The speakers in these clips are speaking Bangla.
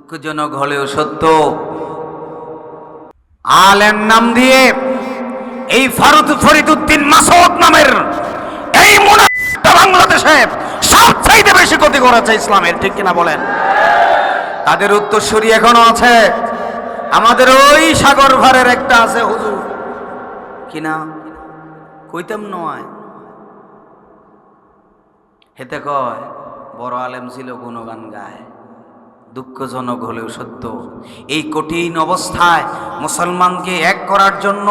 দুঃখজনক হলেও সত্য, আলেম নাম দিয়ে এই ফরিদউদ্দিন মাসউদ নামের এই মুনাফিকটা বাংলাদেশে সবচাইতে বেশি ক্ষতি করেছে ইসলামের, ঠিক কিনা বলেন? তাদের উত্তরসূরি এখনো আছে, আমাদের ওই সাগর ভারের একটা আছে হুজুর, কিনা কইতাম নয়, হেতে কয় বড় আলেম ছিল, গুণগান গায়। দুঃখজনক হলেও সত্য, এই কঠিন অবস্থায় মুসলমানকে এক করার জন্য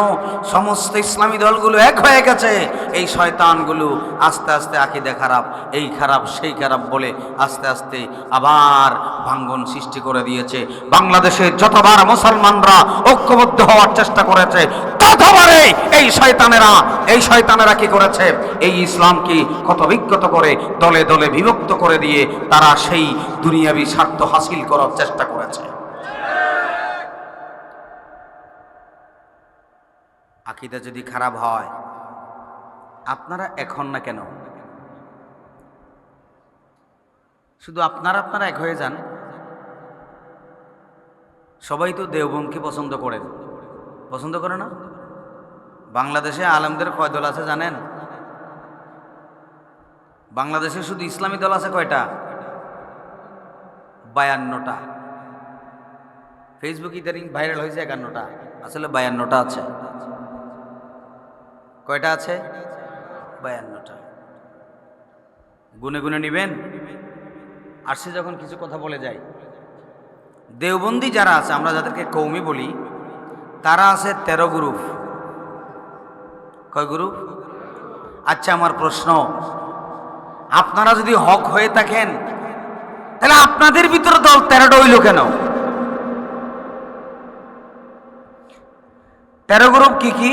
সমস্ত ইসলামী দলগুলো এক হয়ে গেছে। এই শয়তানগুলো আস্তে আস্তে আকীদা খারাপ, এই খারাপ সেই খারাপ বলে আস্তে আস্তে আবার ভাঙ্গন সৃষ্টি করে দিয়েছে। বাংলাদেশে যতবার মুসলমানরা ঐক্যবদ্ধ হওয়ার চেষ্টা করেছে, ততবারে এই শয়তানেরা কি করেছে, এই ইসলামকে ক্ষতবিক্ষত করে দলে দলে বিভক্ত করে দিয়ে তারা সেই দুনিয়াবি স্বার্থ হাসিল করার চেষ্টা করেছে। আকীদা যদি খারাপ হয়, আপনারা এখন না কেন শুধু আপনারা এক হয়ে যান। সবাই তো দেওবন্দকে পছন্দ করে না? বাংলাদেশে আলেমদের কয় দল আছে জানেন? বাংলাদেশে শুধু ইসলামী দল আছে কয়টা? 52টা। ফেসবুক ইদারিং ভাইরাল হয়েছে 51টা, আসলে 52টা আছে। কয়টা আছে? 52টা। গুনে গুনে নিবেন। আর সে যখন কিছু কথা বলে যায়, দেওবন্দি যারা আছে, আমরা যাদেরকে কৌমি বলি, তারা আছে 13 গ্রুপ। কয় গ্রুপ? আচ্ছা, আমার প্রশ্ন, আপনারা যদি হক হয়ে থাকেন তাহলে আপনাদের ভিতরে দল 13টা হইল কেন? 13 গ্রুপ কি কি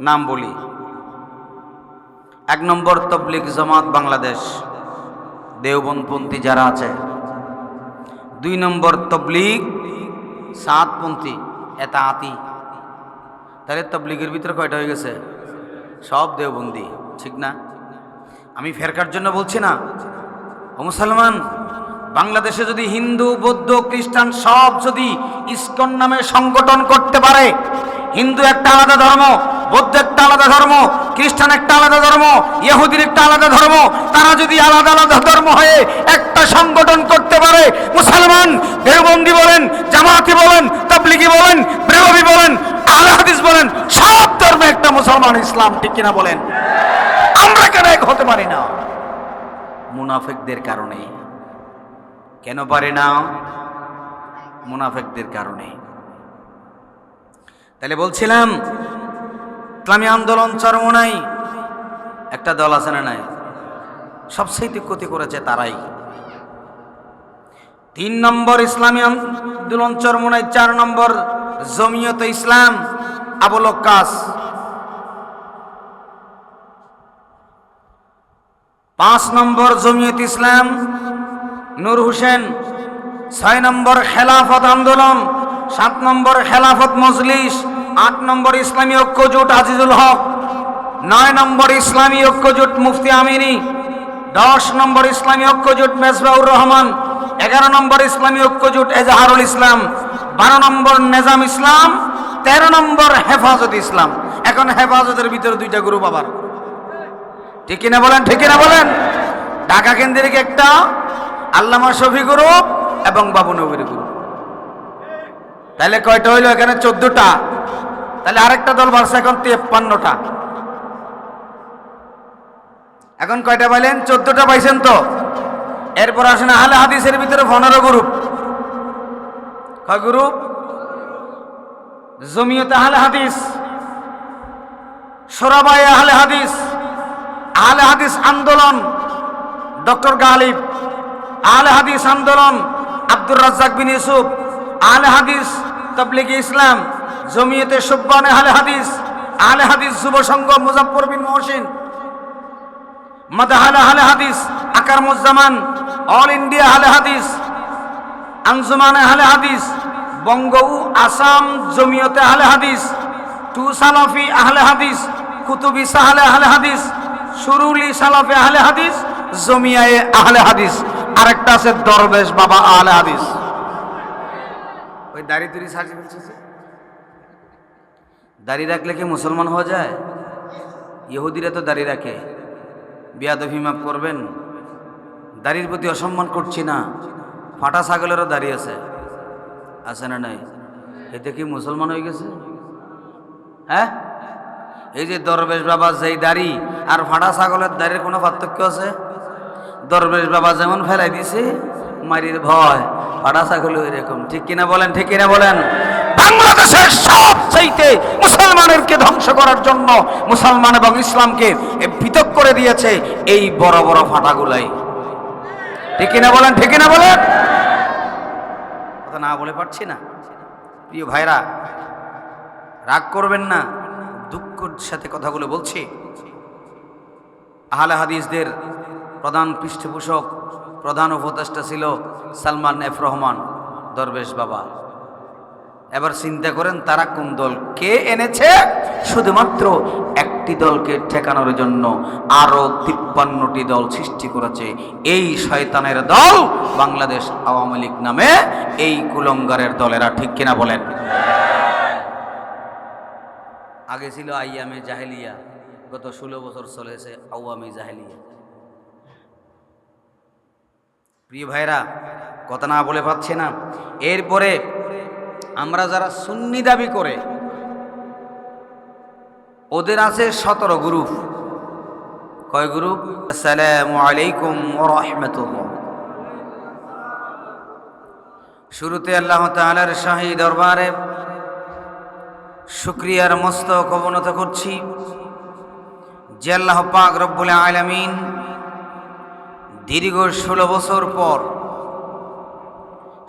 নাম বলি? 1 নম্বর তবলিগ জামাত বাংলাদেশ, দেওবন্দপন্থী যারা আছে। 2 নম্বর তবলিগ সাতপন্থী, এতাআতি। তাহলে তবলিগের ভিতরে কয়টা হয়ে গেছে? সব দেওবন্দি, ঠিক না? আমি ফেরকার জন্য বলছি না। ও মুসলমান, বাংলাদেশে যদি হিন্দু, বৌদ্ধ, খ্রিস্টান সব যদি ইসকন নামে সংগঠন করতে পারে, হিন্দু একটা আলাদা ধর্ম, বৌদ্ধ একটা আলাদা ধর্ম, খ্রিস্টান একটা আলাদা ধর্ম, ইহুদির একটা আলাদা ধর্ম, তারা যদি আলাদা আলাদা ধর্ম হয়ে একটা সংগঠন করতে পারে, মুসলমান দেওবন্দি বলেন, জামাতি বলেন, তাবলিগি বলেন, ব্রেলভি বলেন, আহলে হাদিস বলেন, সব ধর্মে একটা মুসলমান ইসলাম, ঠিক কিনা বলেন? আমরা কেন এক হতে পারি না? মুনাফিকদের কারণে। কেন পারে না? মুনাফিকদের কারণে। তাহলে বলছিলাম, ইসলামী আন্দোলন চরমোনাই একটা দল আছে না নাই? সবচেয়ে ক্ষতি করেছে তারাই। 3 নম্বর ইসলামী আন্দোলন চরমোনাই, 4 নম্বর জমিয়তে ইসলাম আবুল ওয়াক্কাস, 5 নম্বর জমিয়ত ইসলাম নূর হোসেন, 6 নম্বর খেলাফত আন্দোলন, 7 নম্বর খেলাফত মজলিস, 8 নম্বর ইসলামী ঐক্যজোট আজিজুল হক, 9 নম্বর ইসলামী ঐক্যজোট মুফতি আমিনী, 10 নম্বর ইসলামী ঐক্যজোট মেজবাউর রহমান, 11 নম্বর ইসলামী ঐক্যজোট এজাহারুল ইসলাম, 12 নম্বর নেজাম ইসলাম, 13 নম্বর হেফাজত ইসলাম। এখন হেফাজতের ভিতরে 2টা গ্রুপ আবার, ঠিক কিনা বলেন? ঠিক কিনা বলেন? ঢাকা কেন্দ্রিক একটা আল্লামা শফি গ্রুপ এবং বাবু নবীর গ্রুপ। তাহলে কয়টা হইলো? এখানে 14টা। তাহলে আরেকটা দল বাড়ছে, এখন 53টা। এখন কয়টা পাইলেন? 14টা পাইছেন তো। এরপর আসেন আহলে হাদিসের ভিতরে 15 গ্রুপ। কয় গ্রুপ? জমিয়ত আহলে হাদিস, শোরাবায়ে আহলে হাদিস, আহলে হাদিস আন্দোলন ডক্টর গালিব, আহলে হাদিস আন্দোলন আব্দুর রাজ্জাক বিন ইউসুফ, আহলে হাদিস তাবলিগ ইসলাম, জমিয়তে সুববানে আহলে হাদিস যুব সংঘ মুজাফফর বিন মহসিন, মাদাহালা আহলে হাদিস আকরামুজ্জামান, অল ইন্ডিয়া আহলে হাদিস, আঞ্জুমানে আহলে হাদিস, বঙ্গ ও আসাম জমিয়তে আহলে হাদিস, টু সালাফি আহলে হাদিস, কুতুবি সাহালে আহলে হাদিস, সুরুলি সালাফে আহলে হাদিস, জমিয়ায়ে আহলে হাদিস। আরেকটা আছে দরবেশ বাবা আহলে হাদিস। ওই দাড়ি তুড়ি সার্চ করছে, দাড়ি রাখলে কি মুসলমান হওয়া যায়? ইহুদিরা তো দাড়ি রাখে। বিয়াদবি মাফ করবেন, দাড়ির প্রতি অসম্মান করছি না। ফাটা ছাগলেরও দাড়ি আছে, আছে না নাই? এতে কি মুসলমান হয়ে গেছে? হ্যাঁ, এই যে দরবেশ বাবা যেই দাড়ি আর ফাটা ছাগলের দাড়ির কোনো পার্থক্য আছে? দরবেশ বাবা যেমন ফেলাই দিছে মারির ভয়, ফাটা ছাগল এরকম। ঠিক কিনা বলেন? ঠিক কিনা বলেন? বাংলাদেশের সবচাইতে মুসলমানকে ধ্বংস করার জন্য, মুসলমান এবং ইসলামকে পৃথক করে দিয়েছে এই বড় বড় ফাটাগুলাই। ঠিক কিনা বলেন? ঠিক কিনা বলেন? কথা না বলে পারছি না। প্রিয় ভাইরা, রাগ করবেন না, দুঃখের সাথে কথাগুলো বলছি। আহলে হাদিসদের প্রধান পৃষ্ঠপোষক, প্রধান উপদেষ্টা ছিল সালমান এফ রহমান দরবেশ বাবা। এবার চিন্তা করেন তারা কোন দল কে এনেছে? শুধুমাত্র একটি দলকে ঠেকানোর জন্য আরো 53টি দল সৃষ্টি করেছে। এই শয়তানের দল বাংলাদেশ আওয়ামী লীগ নামে এই কুলঙ্গারের দলেরা। ঠিক কিনা বলেন? আগে ছিল আইয়ামে জাহেলিয়া, গত 16 বছর চলেছে আওয়ামী জাহেলিয়া। প্রিয় ভাইরা, কথা না বলে পাচ্ছে না। এরপরে আমরা যারা সুন্নি দাবি করে, ওদের আছে 17 গ্রুপ। কয় গ্রুপ? আসসালামু আলাইকুম ওয়া রাহমাতুল্লাহ। শুরুতে আল্লাহ তাআলার শাহী দরবারে শুকরিয়ার মস্তক অবনত করছি যে আল্লাহ পাক রব্বুল আলামিন দীর্ঘ 16 বছর পর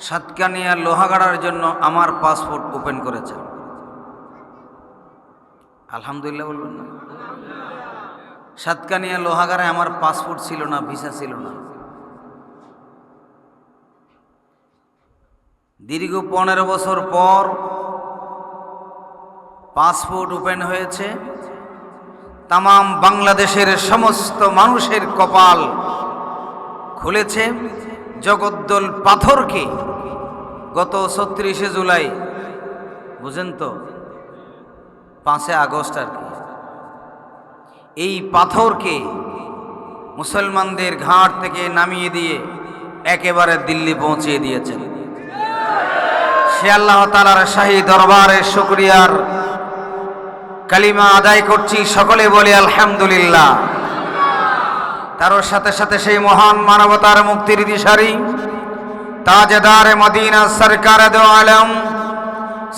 সাতকানিয়া লোহাগাড়ার জন্য আমার পাসপোর্ট ওপেন করেছেন। আলহামদুলিল্লাহ বলবেন না? সাতকানিয়া লোহাগাড়ায় আমার পাসপোর্ট ছিল না, ভিসা ছিল না। দীর্ঘ 15 বছর পর পাসপোর্ট ওপেন হয়েছে। তামাম বাংলাদেশের সমস্ত মানুষের কপাল খুলেছে। জগদ্দল পাথরকে গত 36শে জুলাই, বুঝেন তো, 5 আগস্ট আর কি, এই পাথরকে মুসলমানদের ঘাট থেকে নামিয়ে দিয়ে একেবারে দিল্লি পৌঁছিয়ে দিয়েছেন। সে আল্লাহ তাআলার শাহী দরবারে শুকরিয়ার কালিমা আদায় করছি। সকলে বলি আলহামদুলিল্লাহ। তার সাথে সাথে সেই মহান মানবতার মুক্তির দিশারি তাজদার মদিনা সরকার দো আলম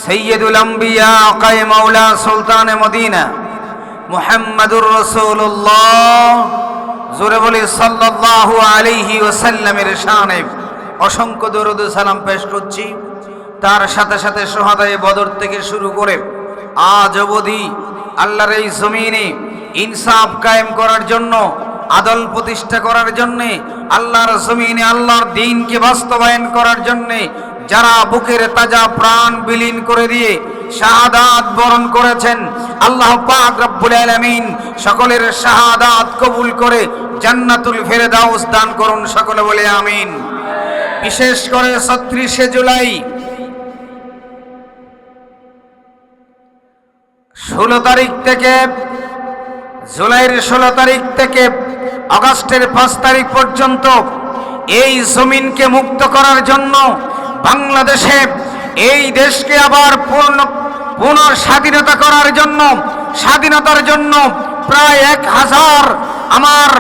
সৈয়দুল আম্বিয়া আকায়ে মাওলা সুলতান মদিনা মুহাম্মদুর রাসূলুল্লাহ, জোরে বলি সাল্লাল্লাহু আলাইহি ওয়াসাল্লামের শানে অসংখ্য দরুদ সালাম পেশ করছি। তার সাথে সাথে শুহাদায়ে বদর থেকে শুরু করে আজ অবধি আল্লাহর এই জমিনে ইনসাফ কায়েম করার জন্য, আদল প্রতিষ্ঠা করার জন্যে, আল্লাহর জমিনে আল্লাহর দ্বীনকে বাস্তবায়ন করার জন্যে যারা বুকের তাজা প্রাণ বিলীন করে দিয়ে শাহাদাত বরণ করেছেন, আল্লাহ পাক রব্বুল আলামিন সকলের শাহাদাত কবুল করে জান্নাতুল ফেরদাউস দান করুন। সকলে বলে আমিন। বিশেষ করে 36শে জুলাই 16 তারিখ থেকে, জুলাইয়ের 16 তারিখ থেকে আগস্টের 5 তারিখ পর্যন্ত এই জমিনকে মুক্ত করার জন্য, বাংলাদেশে এই দেশকে আবার পুনঃস্বাধীনতা করার জন্য, স্বাধীনতার জন্য প্রায় 1000 আমার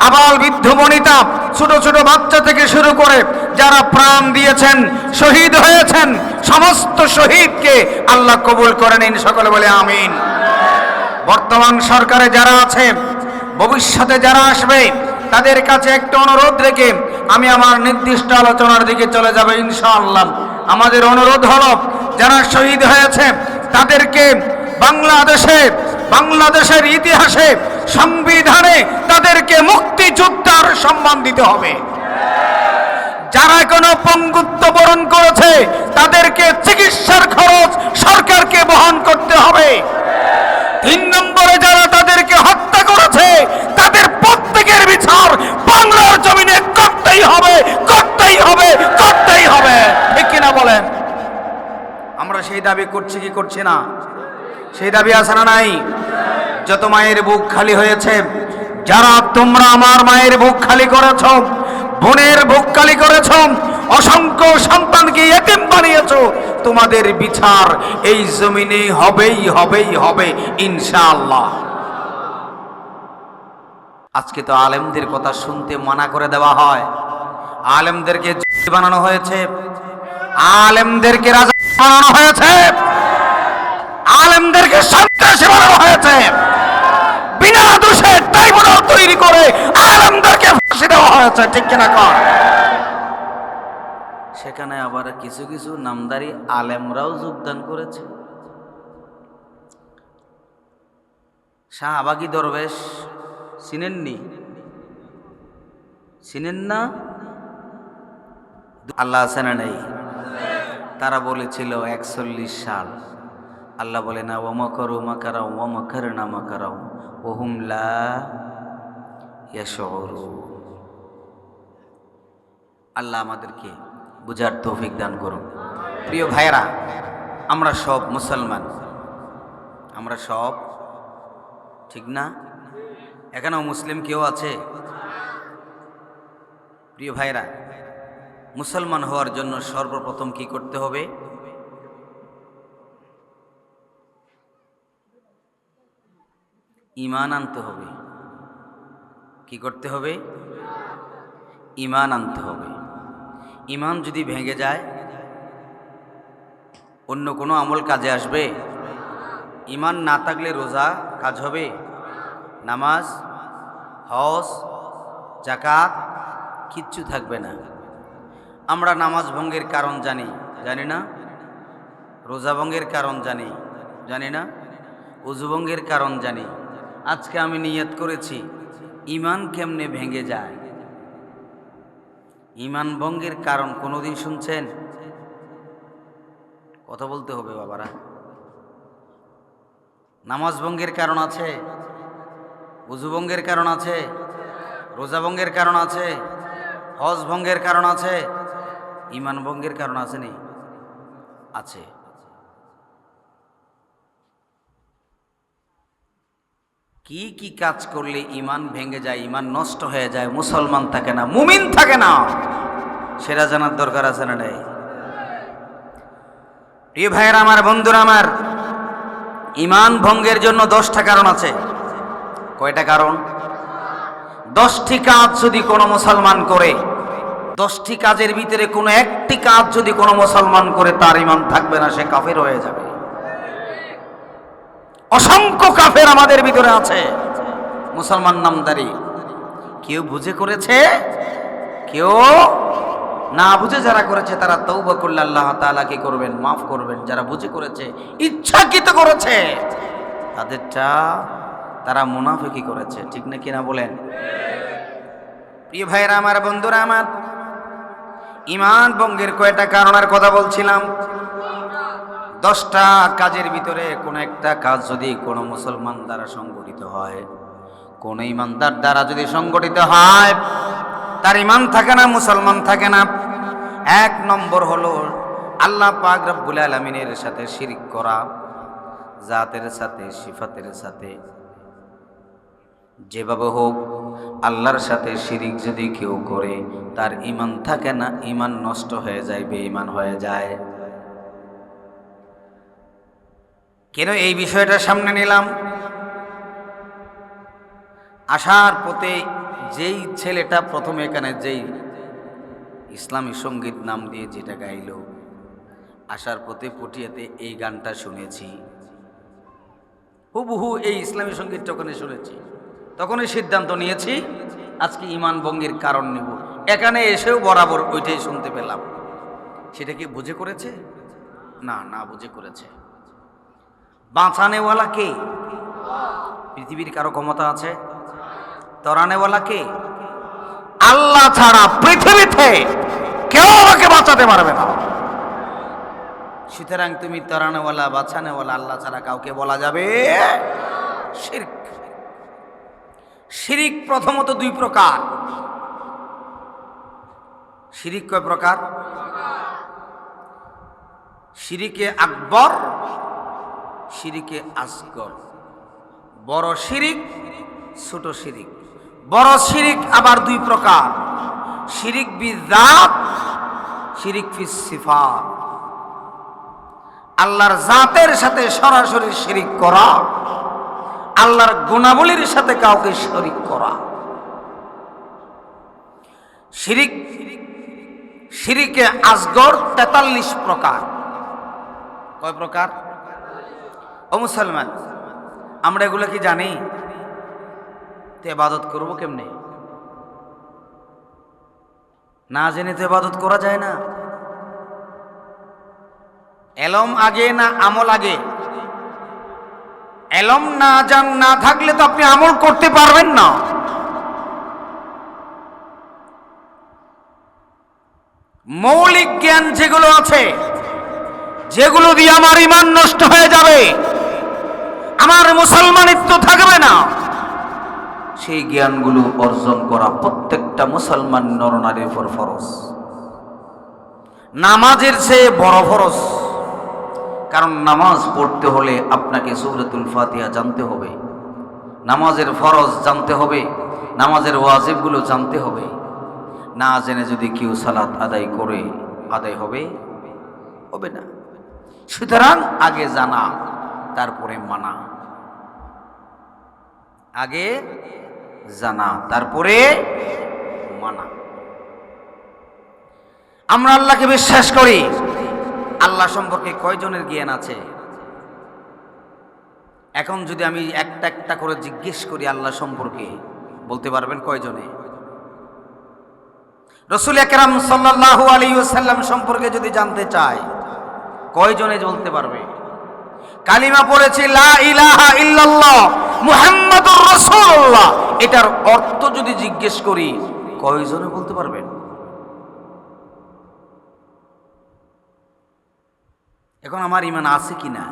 আবাল বৃদ্ধ বনিতা, ছোট ছোট বাচ্চা থেকে শুরু করে যারা প্রাণ দিয়েছেন, শহীদ হয়েছেন, সমস্ত শহীদকে আল্লাহ কবুল করে নিন। সকলে বলে আমিন। বর্তমান সরকারে যারা আছে, ভবিষ্যতে যারা আসবে, তাদের কাছে একটা অনুরোধ রেখে আমি আমার নির্দিষ্ট আলোচনার দিকে চলে যাব ইনশাআল্লাহ। আমাদের অনুরোধ হলো, যারা শহীদ হয়েছে তাদেরকে বাংলাদেশের ইতিহাসে, সংবিধানে তাদেরকে মুক্তিযোদ্ধার সম্মান দিতে হবে। যারা কোনো পঙ্গুত্ব বরণ করেছে তাদেরকে চিকিৎসার খরচ সরকারকে বহন করতে হবে। 3 নম্বরে যারা তাদেরকে হত্যা করেছে তাদের প্রত্যেকের বিচার বাংলার জমিনে করতেই হবে। সেই দাবি করছি কি করছি না? সেই দাবি আছে না নাই? যত মায়ের বুক খালি হয়েছে, যারা তোমরা আমার মায়ের বুক খালি করেছ, বোনের বুক খালি করেছ, অসংখ্য সন্তানকে এতিম বানিয়েছ, তোমাদের বিচার এই জমিনে হবে ইনশাআল্লাহ। আজকে তো আলেমদের কথা শুনতে মানা করে দেওয়া হয়, আলেমদেরকে বানানো হয়েছে, আলেমদেরকে রাজা বানানো হয়েছে, আলেমদেরকে সন্ত্রাসী বানানো হয়েছে, বিনা দোষে ট্রাইব্যুনাল তৈরি করে আলেমদেরকে ফাঁসি দেওয়া হয়েছে, ঠিক কিনা কর? সেখানে আবার কিছু কিছু নামদারি আলেমরাও যোগদান করেছে। শাহবাগী দরবেশ চিনেননি? চিনেন না? আল্লাহ আছে না নেই? তারা বলেছিল 41 সাল, আল্লাহ বলে না ওয়ামাকারু মাকারাও ওয়ামাকারনা মাকারাও ওহুম লা ইয়াশউরুন। আল্লাহ আমাদেরকে বুঝার তৌফিক দান করুন। প্রিয় ভাইরা, আমরা সব মুসলমান, আমরা সব, ঠিক না? এখানেও মুসলিম কেউ আছে? প্রিয় ভাইরা, মুসলমান হওয়ার জন্য সর্বপ্রথম কি করতে হবে? ঈমান আনতে হবে। কি করতে হবে? ঈমান আনতে হবে। ঈমান যদি ভেঙে যায়, অন্য কোনো আমল কাজে আসবে? ঈমান না থাকলে রোজা কাজ হবে? নামাজ, হজ, যাকাত কিচ্ছু থাকবে না। আমরা নামাজ ভঙ্গের কারণ জানি, জানি না? রোজা ভঙ্গের কারণ জানি, জানি না? ওযু ভঙ্গের কারণ জানি। আজকে আমি নিয়ত করেছি, ঈমান কেমনে ভেঙে যায়? ঈমান ভঙ্গের কারণ কোনোদিন শুনছেন? কথা বলতে হবে বাবারা। নামাজ ভঙ্গের কারণ আছে, ওযু ভঙ্গের কারণ আছে, রোজা ভঙ্গের কারণ আছে, হজ ভঙ্গের কারণ আছে, ঈমান ভঙ্গের কারণ আছে নি? আছে। কি কি কাজ করলে ঈমান ভেঙে যায়, ঈমান নষ্ট হয়ে যায়, মুসলমান থাকে না, মুমিন থাকে না, সেটা জানার দরকার আছে না নেই? প্রিয় ভাইয়েরা আমার, বন্ধুরা আমার, ঈমান ভঙ্গের জন্য 10টা কারণ আছে। কয়টা কারণ? 10টি কাজ যদি কোনো মুসলমান করে, 10টি কাজের ভিতরে কোনো একটি কাজ যদি কোনো মুসলমান করে, তার ঈমান থাকবে না, সে কাফের হয়ে যাবে। অসংখ্য কাফের আমাদের ভিতরে আছে, মুসলমান নামদারি। কেউ বুঝে করেছে, কেউ না বুঝে যারা করেছে তারা তওবা করলে আল্লাহ তাআলা কি করবেন? মাফ করবেন। যারা বুঝে করেছে, ইচ্ছাকৃত করেছে, তাদেরটা তারা মুনাফিকি করেছে, ঠিক না কিনা বলেন? প্রিয় ভাইরা আমার, বন্ধুরা আমার, ঈমান ভঙ্গের কয়টা কারণের কথা বলছিলাম? 10টা কাজের ভিতরে কোনো একটা কাজ যদি কোনো মুসলমান দ্বারা সংগঠিত হয়, কোন ঈমানদার দ্বারা যদি সংগঠিত হয়, তার ঈমান থাকে না, মুসলমান থাকে না। 1 নম্বর হলো আল্লাহ পাক রব্বুল আলামিনের সাথে শিরক করা, জাতের সাথে, সিফাতের সাথে, যেভাবে হোক আল্লাহর সাথে শিরক যদি কেউ করে, তার ঈমান থাকে না, ঈমান নষ্ট হয়ে যায়, বেঈমান হয়ে যায়। কেন এই বিষয়টা সামনে নিলাম? আসার পথে যেই ছেলেটা প্রথমে এখানে যেই ইসলামী সঙ্গীত নাম দিয়ে যেটা গাইল, আসার পথে পটিয়াতে এই গানটা শুনেছি, হুবহু এই ইসলামী সঙ্গীতটা ওখানে শুনেছি। তখনই সিদ্ধান্ত নিয়েছি আজকে ঈমান ভঙ্গের কারণ নেব। এখানে এসেও বরাবর ওইটাই শুনতে পেলাম। সেটা কি বুঝে করেছে? না, না বুঝে করেছে। বাঁচানেওয়ালা কে? পৃথিবীর কারো ক্ষমতা আছে? তরানেওয়ালা কে? আল্লাহ ছাড়া পৃথিবীতে কেউ আমাকে বাঁচাতে পারবে না। সুতরাং তুমি তরানেওয়ালা, বাঁচানেওয়ালা আল্লাহ ছাড়া কাউকে বলা যাবে? শিরক। শিরিক প্রথমত 2 প্রকার। শিরিক কয় প্রকার? শিরিকে আকবর, শিরিকে আসগর। বড় শিরিক, ছোট শিরিক। বড় শিরিক আবার দুই প্রকার, শিরিক বিযাত, শিরিক ফিস সিফাত। আল্লাহর জাতের সাথে সরাসরি শিরিক করা, আল্লাহর গুণাবলীর সাথে কাউকে শরীক করা। শিরিক, শিরিকে আসগর 43 প্রকার। কয় প্রকার? ও মুসলমান, আমরা এগুলো কি জানি? তো ইবাদত করব কেমনে? না জেনে তো ইবাদত করা যায় না। এলম আগে না আমল আগে? এলম না থাকলে তো আপনি আমল করতে পারবেন না। মৌলিক জ্ঞান যেগুলো আছে, যেগুলো দিয়ে আমার ঈমান নষ্ট হয়ে যাবে, আমার মুসলমানিত্ব থাকবে না, সেই জ্ঞানগুলো অর্জন করা প্রত্যেকটা মুসলমান নরনারীর উপর ফরজ। নামাজের চেয়ে বড় ফরজ। কারণ নামাজ পড়তে হলে আপনাকে সূরাতুল ফাতিহা জানতে হবে, নামাজের ফরজ জানতে হবে, নামাজের ওয়াজিবগুলো জানতে হবে। না জেনে যদি কেউ সালাত আদায় করে, আদায় হবে? হবে না। সুতরাং আগে জানা, তারপরে মানা। আগে জানা, তারপরে মানা। আমরা আল্লাহকে বিশ্বাস করি। আল্লাহ সম্পর্কে কয়জনের জ্ঞান আছে? এখন যদি আমি একটা একটা করে জিজ্ঞেস করি আল্লাহ সম্পর্কে, বলতে পারবেন কয়জনে? রাসূল আকরাম সাল্লাল্লাহু আলাইহি ওয়াসাল্লাম সম্পর্কে যদি জানতে চাই, কয়জনে বলতে পারবে? কালিমা পড়েছি লা ইলাহা ইল্লাল্লাহ মুহাম্মাদুর রাসূলুল্লাহ, এটার অর্থ যদি জিজ্ঞেস করি, কয়জনে বলতে পারবেন? এখন আমার ঈমান আছে কিনা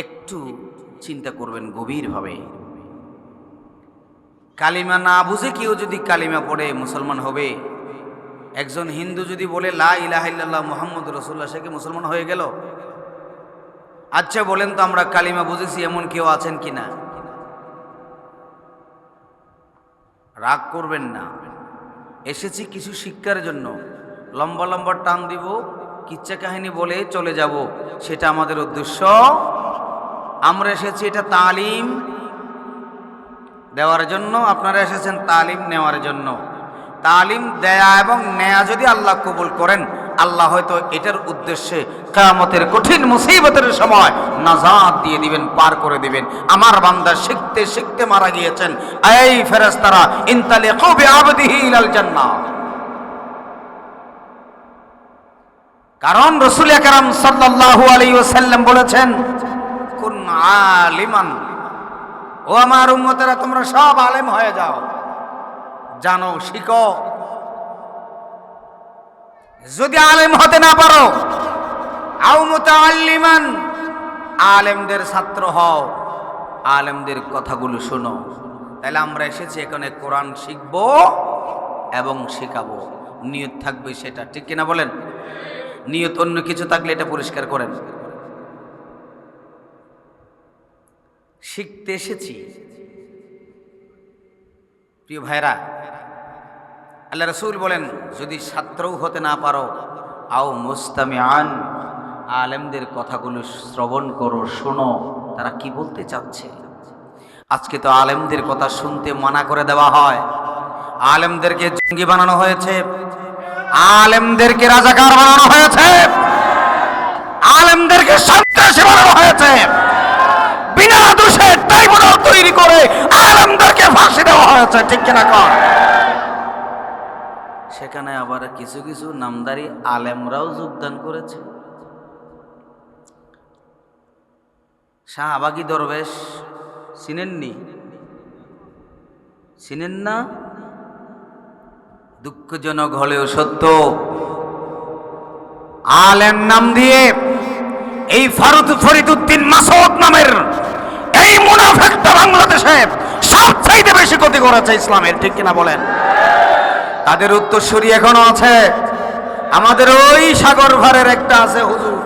একটু চিন্তা করবেন গভীরভাবে। কালিমা না বুঝে কেউ যদি কালিমা পড়ে মুসলমান হবে? একজন হিন্দু যদি বলে লা ইলাহা ইল্লাল্লাহ মুহাম্মাদুর রাসূলুল্লাহ, সে কি মুসলমান হয়ে গেল? আচ্ছা বলেন তো, আমরা কালিমা বুঝেছি এমন কেউ আছেন কিনা? রাগ করবেন না, এসেছি কিছু শিক্ষার জন্য। লম্বা লম্বা টান দিব, কিচ্ছা কাহিনী বলে চলে যাব, সেটা আমাদের উদ্দেশ্য। আমরা এসেছি এটা তালিম দেওয়ার জন্য, আপনারা এসেছেন তালিম নেওয়ার জন্য। তালিম দেয়া এবং নেয়া যদি আল্লাহ কবুল করেন, আল্লাহ হয়তো এটার উদ্দেশ্যে কিয়ামতের কঠিন মুসিবতের সময় নাজাত দিয়ে দিবেন, পার করে দিবেন। আমার বান্দা শিখতে শিখতে মারা গিয়েছেন, এই ফেরেশতারা ইনতালিকু বিআবদিহি ইলাল জান্নাহ। কারণ রাসূল আকরাম সাল্লাল্লাহু আলাইহি ওয়াসাল্লাম বলেছেন, কুন আলিমান, ও আমার উম্মতেরা তোমরা সব আলেম হয়ে যাও, জানো, শিখো। যদি আলেম হতে না পারো, আও মুতাআল্লিমান, আলেমদের ছাত্র হও, আলেমদের কথাগুলো শোনো। তাহলে আমরা এসেছি এখানে কোরআন শিখবো এবং শেখাবো। নিয়ত থাকবে সেটা, ঠিক কিনা বলেন? নিয়ত অন্য কিছু থাকলে এটা পরিষ্কার করেন। শিখতে এসেছি। প্রিয় ভাইরা, আল্লাহ রাসূল বলেন, যদি ছাত্রও হতে না পারো, আও মুস্তামিআন, আলেমদের কথাগুলো শ্রবণ করো, শোনো তারা কি বলতে চাচ্ছে। আজকে তো আলেমদের কথা শুনতে মানা করে দেওয়া হয়, আলেমদেরকে জঙ্গি বানানো হয়েছে, আলেমদেরকে রাজাকার বানানো হয়েছে, আলেমদেরকে সন্ত্রাসী বানানো হয়েছে, বিনা দোষে ট্রাইব্যুনাল তৈরি করে আলেমদেরকে ফাঁসি দেওয়া হয়েছে, ঠিক কিনা কর? সেখানে আবার কিছু কিছু নামদারি আলেমরাও যোগদান করেছে। শাহবাগী দরবেশ চিনেননি? চিনেন না? দুঃখজনক হলেও সত্য, আলেম নাম দিয়ে এই ফরিদউদ্দিন মাসউদ নামের এই মুনাফিকটা বাংলাদেশে সবচাইতে বেশি ক্ষতি করেছে ইসলামের, ঠিক কিনা বলেন? তাদের উত্তরসূরি এখনো আছে, আমাদের ওই সাগর ভারের একটা আছে হুজুর,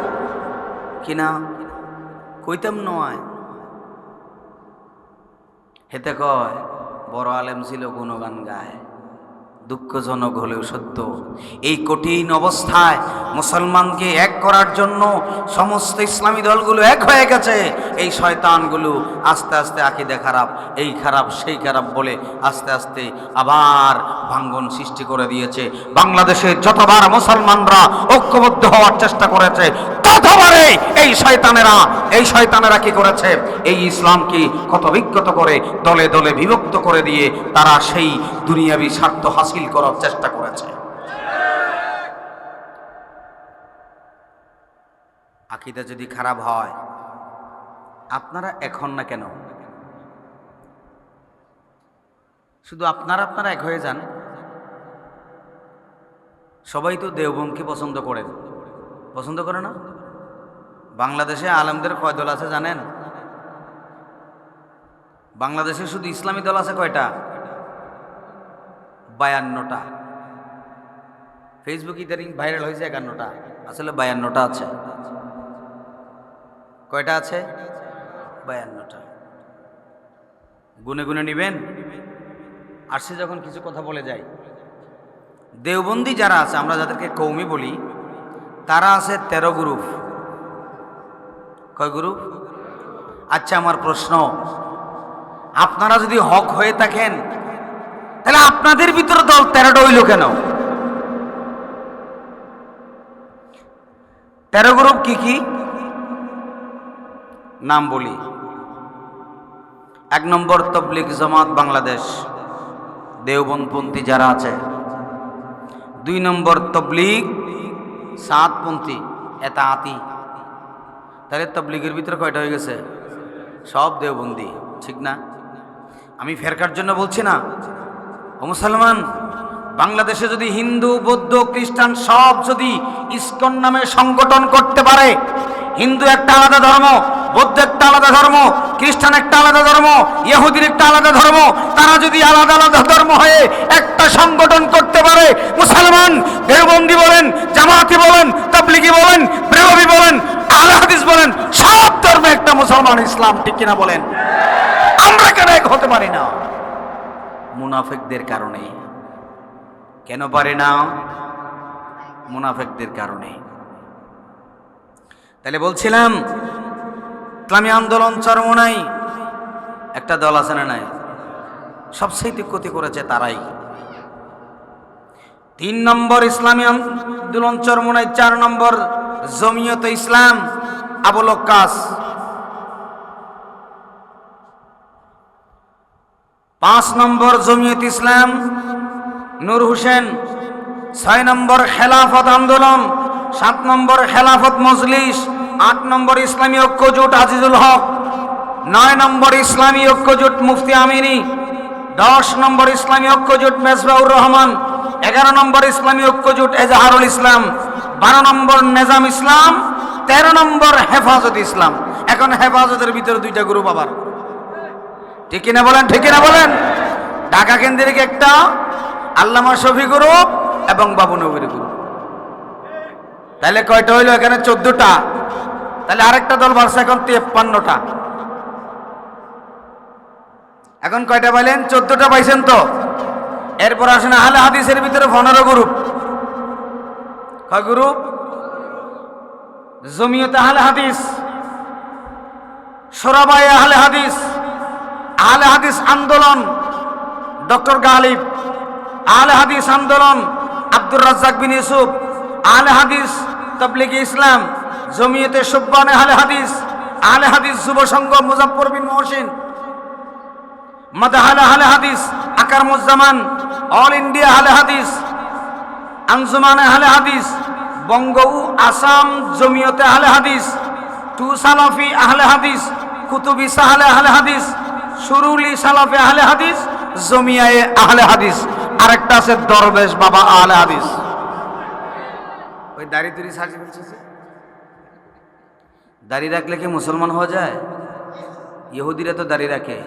কিনা কইতাম নয়, হেতে কয় বড় আলেম ছিল, গুণগান গায়। দুঃখজনক হলেও সত্য, এই কঠিন অবস্থায় মুসলমানকে এক করার জন্য সমস্ত ইসলামী দলগুলো এক হয়ে গেছে। এই শয়তানগুলো আস্তে আস্তে আকীদা খারাপ, এই খারাপ সেই খারাপ বলে আস্তে আস্তে আবার ভাঙ্গন সৃষ্টি করে দিয়েছে। বাংলাদেশে যতবার মুসলমানরা ঐক্যবদ্ধ হওয়ার চেষ্টা করেছে, ততবারে এই শয়তানেরা কি করেছে, এই ইসলামকে ক্ষতবিক্ষত করে দলে দলে বিভক্ত করে দিয়ে তারা সেই দুনিয়াবি স্বার্থ হাসিল করার চেষ্টা করেছে। আকীদা যদি খারাপ হয়, আপনারা এখন না কেন শুধু আপনারা এক হয়ে যান। সবাই তো দেওবন্দকে পছন্দ করে না? বাংলাদেশে আলেমদের কয় দল আছে জানেন? বাংলাদেশে শুধু ইসলামী দল আছে কয়টা? 52টা। ফেসবুক ইদারিং ভাইরাল হয়েছে 51টা, আসলে 52টা আছে। কয়টা আছে? 52টা। গুনে গুনে নিবেন। আর সে যখন কিছু কথা বলে যায়, দেওবন্দি যারা আছে, আমরা যাদেরকে কৌমি বলি, তারা আছে 13 গ্রুপ। কয় গ্রুপ? আচ্ছা, আমার প্রশ্ন, আপনারা যদি হক হয়ে থাকেন তাহলে আপনাদের ভিতরে দল 13টা হইল কেন? 13 গ্রুপ কি কি? নাম বলি। 1 নম্বর তবলিগ জামাত বাংলাদেশ, দেওবন্দপন্থী যারা আছে। 2 নম্বর তবলিগ সাতপন্থী, এতাআতি। তাহলে তবলিগের ভিতরে কয়টা হয়ে গেছে? সব দেওবন্দি, ঠিক না? আমি ফেরকার জন্য বলছি না। ও মুসলমান, বাংলাদেশে যদি হিন্দু, বৌদ্ধ, খ্রিস্টান সব যদি ইসকন নামে সংগঠন করতে পারে, হিন্দু একটা আলাদা ধর্ম, বৌদ্ধ একটা আলাদা ধর্ম, খ্রিস্টান একটা আলাদা ধর্ম, ইহুদির একটা আলাদা ধর্ম, তারা যদি আলাদা আলাদা ধর্ম হয়ে একটা সংগঠন করতে পারে, মুসলমান দেওবন্দি বলেন, জামাতি বলেন, তাবলিগি বলেন, ব্রেলভি বলেন, আহলে হাদিস বলেন, সব ধর্মে একটা মুসলমান ইসলাম, ঠিক কিনা বলেন? আমরা কেন এক হতে পারি না? মুনাফিকদের কারণে। কেন পারে না? মুনাফিকদের কারণে। তাহলে বলছিলাম, ইসলামী আন্দোলন চরমোনাই একটা দল আছে না নাই? সবচেয়ে ক্ষতি করেছে তারাই। 3 নম্বর ইসলামী আন্দোলন চরমোনাই, 4 নম্বর জমিয়তে ইসলাম আবুল ওক্কাস, 5 নম্বর জমিয়ত ইসলাম নূর হোসেন, 6 নম্বর খেলাফত আন্দোলন, 7 নম্বর খেলাফত মজলিস, 8 নম্বর ইসলামী ঐক্যজোট আজিজুল হক, 9 নম্বর ইসলামী ঐক্যজোট মুফতি আমিনী, 10 নম্বর ইসলামী ঐক্যজোট মেজবাউর রহমান, 11 নম্বর ইসলামী ঐক্যজোট এজাহারুল ইসলাম, 12 নম্বর নেজাম ইসলাম, 13 নম্বর হেফাজত ইসলাম। এখন হেফাজতের ভিতরে 2টা গ্রুপ আবার, ঠিক কিনা বলেন? ঠিক কিনা বলেন? ঢাকা কেন্দ্রিক একটা আল্লামা শফি গ্রুপ এবং বাবু নবীর গ্রুপ। তাহলে কয়টা হইলো? এখানে 14টা। তাহলে আরেকটা দল বাড়ছে এখন 53টা। এখন কয়টা পাইলেন? 14টা পাইছেন তো। এরপর আসেন আহলে হাদিসের ভিতরে 15 গ্রুপ। কয় গ্রুপ? জমিয়ত আহলে হাদিস, শোরাবায়ে আহলে হাদিস, আহলে হাদিস আন্দোলন ডক্টর গালিব, আহলে হাদিস আন্দোলন আব্দুর রাজ্জাক বিন ইউসুফ, আহলে হাদিস তাবলিগে ইসলাম, জমিয়তে সুববানে আহলে হাদিস যুব সংঘ মুজাফফর বিন মহসিন, মাদাহাল আহলে হাদিস আকারমুজ্জামান, অল ইন্ডিয়া আহলে হাদিস, আঞ্জুমান আহলে হাদিস, বঙ্গ ও আসাম জমিয়তে আহলে হাদিস, টু সালাফি আহলে হাদিস, কুতুবি সাহলে আহলে হাদিস, সুরুলি সালাফে আহলে হাদিস, জমিয়ায়ে আহলে হাদিস। আরেকটা আছে দরবেশ বাবা আহলে হাদিস। ওই দাড়ি তুরি সার্জি ফেলছে। দাড়ি রাখলে কি মুসলমান হওয়া যায়? ইহুদিরা তো দাড়ি রাখে।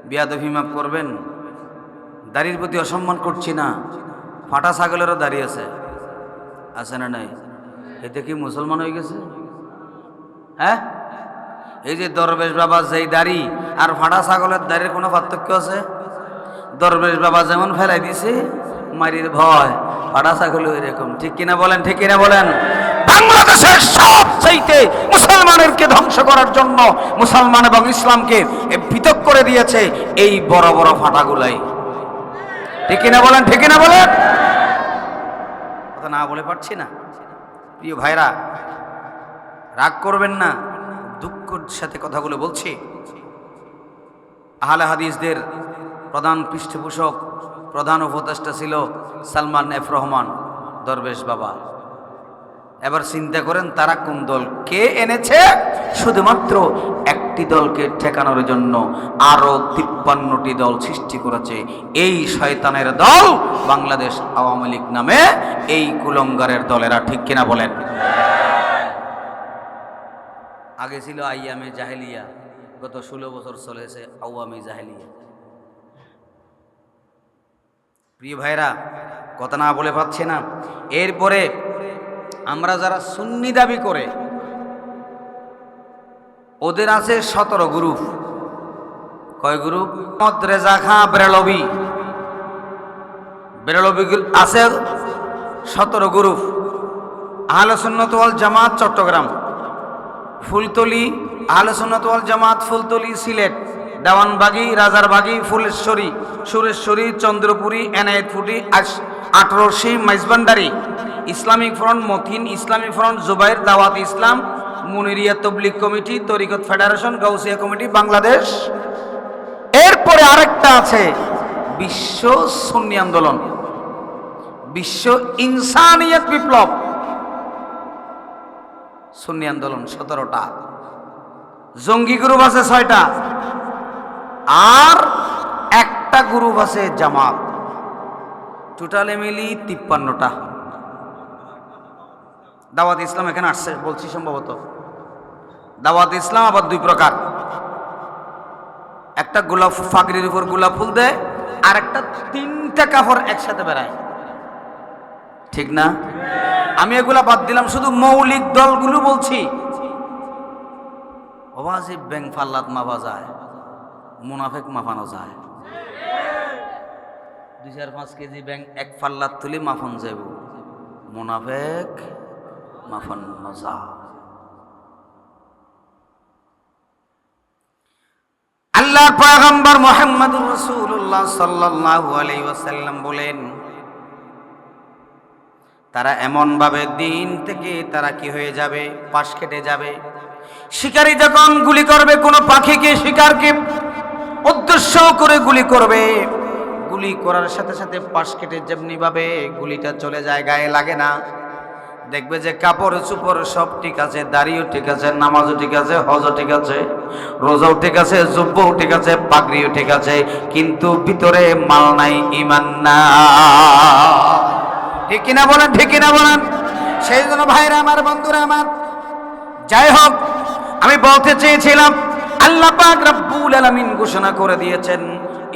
বিয়াদবি মাফ করবেন, দাড়ির প্রতি অসম্মান করছি না। ফাটা ছাগলেরও দাড়ি আছে, আছে না নাই? এতে কি মুসলমান হয়ে গেছে? হ্যাঁ, এই যে দরবেশ বাবা যেই দাড়ি আর ফাটা ছাগলের দাড়ির কোনো পার্থক্য আছে? দরবেশ বাবা যেমন ফেলাই দিছে মারির ভয়, ফাটা ছাগল এরকম। ঠিক কিনা বলেন? ঠিক কিনা বলেন? বাংলাদেশের সবচাইতে মুসলমানদেরকে ধ্বংস করার জন্য, মুসলমান এবং ইসলামকে পৃথক করে দিয়েছে এই বড় বড় ফাটাগুলাই। ঠিক কিনা বলেন? ঠিক কিনা বলেন? কথা না বলে পারছি না। প্রিয় ভাইরা, রাগ করবেন না, দুঃখের সাথে কথাগুলো বলছি। আহলে হাদিসদের প্রধান পৃষ্ঠপোষক, প্রধান উপদেষ্টা ছিল সালমান এফ রহমান দরবেশ বাবা। এবার চিন্তা করেন তারা কোন দল কে এনেছে? শুধুমাত্র একটি দলকে ঠেকানোর জন্য আরো 53টি দল সৃষ্টি করেছে। এই শয়তানের দল বাংলাদেশ আওয়ামী লীগ নামে এই কুলঙ্গারের দলেরা। ঠিক কিনা বলেন? আগে ছিল আইয়ামে জাহেলিয়া, গত 16 বছর চলেছে আওয়ামী জাহেলিয়া। প্রিয় ভাইরা, কথা না বলে পাচ্ছি না। এরপরে আমরা যারা সুন্নি দাবি করে, ওদের আছে 17 গ্রুপ। কয় গ্রুপ? মোহাম্মদ রেজা খাঁ বেরলভি আছে 17 গ্রুপ। আহলে সুন্নাত ওয়াল জামাত Chittagong, Fultali Ahle Sunnat Wal Jamaat Fultali Sylhet, Dewanbagi, Rajarbagi, Phuleshwari, Sureshwari, Chandrapuri, Enayetpuri, 18 Maizbhandari, Islamic Front Motin, Islamic Front Zubair, Dawat Islam, মুনিরিয়া তবলিগ কমিটি, তরিকত ফেডারেশন, গাউসিয়া কমিটি বাংলাদেশ। এরপরে আরেকটা আছে বিশ্ব সুন্নি আন্দোলন, বিশ্ব ইনসানিয়ত বিপ্লব সুন্নি আন্দোলন 17টা। জঙ্গি গ্রুপ আছে 6টা, আর একটা গ্রুপ আছে জামাত। টোটালে মিলি 53টা। দাওয়াত ইসলাম এখানে আসছে বলছি সম্ভবত। দাওয়াত ইসলাম আবার 2 প্রকার, একটা গোলাপ ফাগরির উপর গোলাপ ফুল দেয়, আর একটা 3টা কাপড় একসাথে বেড়ায়। ঠিক না? আমি এগুলা বাদ দিলাম, শুধু মৌলিক দলগুলো বলছি। অবাজিব ব্যাং ফাল্লাত মাপা যায়, মুনাফেক মাপানো যায়। 2-4-5 কেজি ব্যাং এক ফাল্লাত তুলি মাফন যাব, মুনাফেক মাফানো যায়। আল্লাহর পয়গম্বর মুহাম্মদুর রাসূলুল্লাহ সাল্লাল্লাহু আলাইহি ওয়াসাল্লাম বলেন, তারা এমন ভাবে দিন থেকে তারা কি হয়ে যাবে? পাশ কেটে যাবে। শিকারী যখন গুলি করবে কোনো পাখিকে, শিকারকে উদ্দেশ্য করে গুলি করবে, গুলি করার সাথে সাথে পাশ কেটে যেমনি ভাবে গুলিটা চলে যায়, গায়ে লাগে না। দেখবে যে কাপড় চুপড় সব ঠিক আছে, দাড়িও ঠিক আছে, নামাজও ঠিক আছে, হজও ঠিক আছে, রোজাও ঠিক আছে, জুব্বও ঠিক আছে, পাগড়িও ঠিক আছে, কিন্তু ভিতরে মাল নাই, ঈমান না। ঠিক কিনা বলেন? ঠিক কিনা বলেন? সেই জন্য ভাইরা আমার, বন্ধুরা আমার, যাই হোক, আমি বলতে চেয়েছিলাম আল্লাহ পাক রব্বুল আলামিন ঘোষণা করে দিয়েছেন,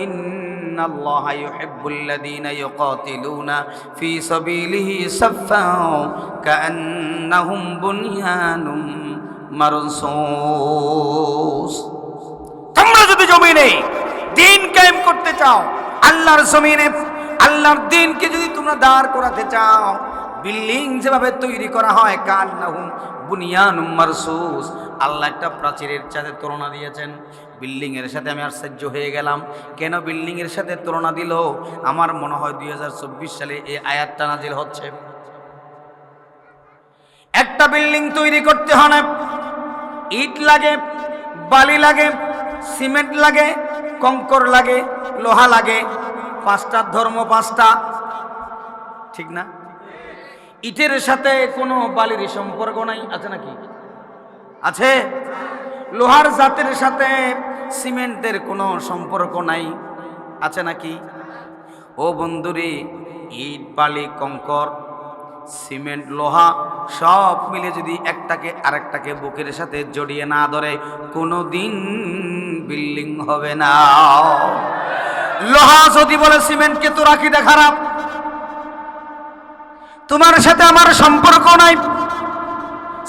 ইন্নাল্লাহা ইউহিব্বুল্লাযীনা ইউকাতিলুনা ফী সাবিলিহি সাফফান কাআন্নাহুম বুনয়ানুম মারসুস। তোমরা যদি জমিনে দ্বীন কায়েম করতে চাও, আল্লাহর জমিনে আল্লাহর দ্বীনকে যদি তোমরা দাঁড় করাতে চাও, বিল্ডিং যেভাবে তৈরি করা হয়, কান্নাহুম বুনিয়ানুম মারসুস, আল্লাহ একটা প্রাচীরের সাথে তুলনা দিয়েছেন। বিল্ডিং এর সাথে আমি আশ্চর্য হয়ে গেলাম, কেন বিল্ডিং এর সাথে তুলনা দিল? আমার মনে হয় 2024 সালে এই আয়াতটা নাজিল হচ্ছে। একটা বিল্ডিং তৈরি করতে হলে ইট লাগে, বালি লাগে, সিমেন্ট লাগে, কংকর লাগে, লোহা লাগে, 5টা ধর্ম 5টা। ঠিক না? ইটের সাথে কোনো বালির সম্পর্ক নাই, আছে নাকি? আছে। লোহার জাতের সাথে সিমেন্টের কোনো সম্পর্ক নাই, আছে নাকি? ও বন্ধুরে, ইট, বালি, কংকর, সিমেন্ট, লোহা সব মিলে যদি একটাকে আরেকটাকে বুকের সাথে জড়িয়ে না ধরে, কোনোদিন বিল্ডিং হবে না। লোহা যদি বলে সিমেন্টকে তো রাখি দে খারাপ, তোমার সাথে আমার সম্পর্ক নাই।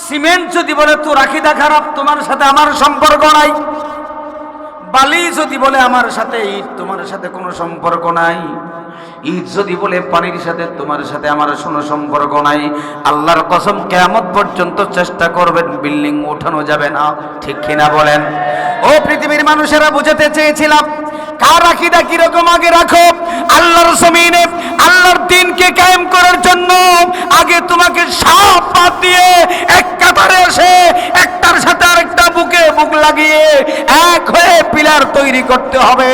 সিমেন্ট যদি বলে তোর আকিদা খারাপ, তোমার সাথে আমার সম্পর্ক নাই। বালি যদি বলে আমার সাথে ইট, তোমার সাথে কোনো সম্পর্ক নাই। ইট যদি বলে পানির সাথে, তোমার সাথে আমার কোনো সম্পর্ক নাই। আল্লাহর কসম, কিয়ামত পর্যন্ত চেষ্টা করবেন, বিল্ডিং উঠানো যাবে না। ঠিক কিনা বলেন? ও পৃথিবীর মানুষেরা, বুঝাতে চেয়েছিলাম কার আকীদা কিরকম আগে রাখো। আল্লাহর জমিনে আল্লাহর দ্বীনকে কায়েম করার জন্য আগে তোমাকে সব বাদ দিয়ে এক কাতারে এসে একটার সাথে আরেকটা বুকে বুক লাগিয়ে এক হয়ে পিলার তৈরি করতে হবে।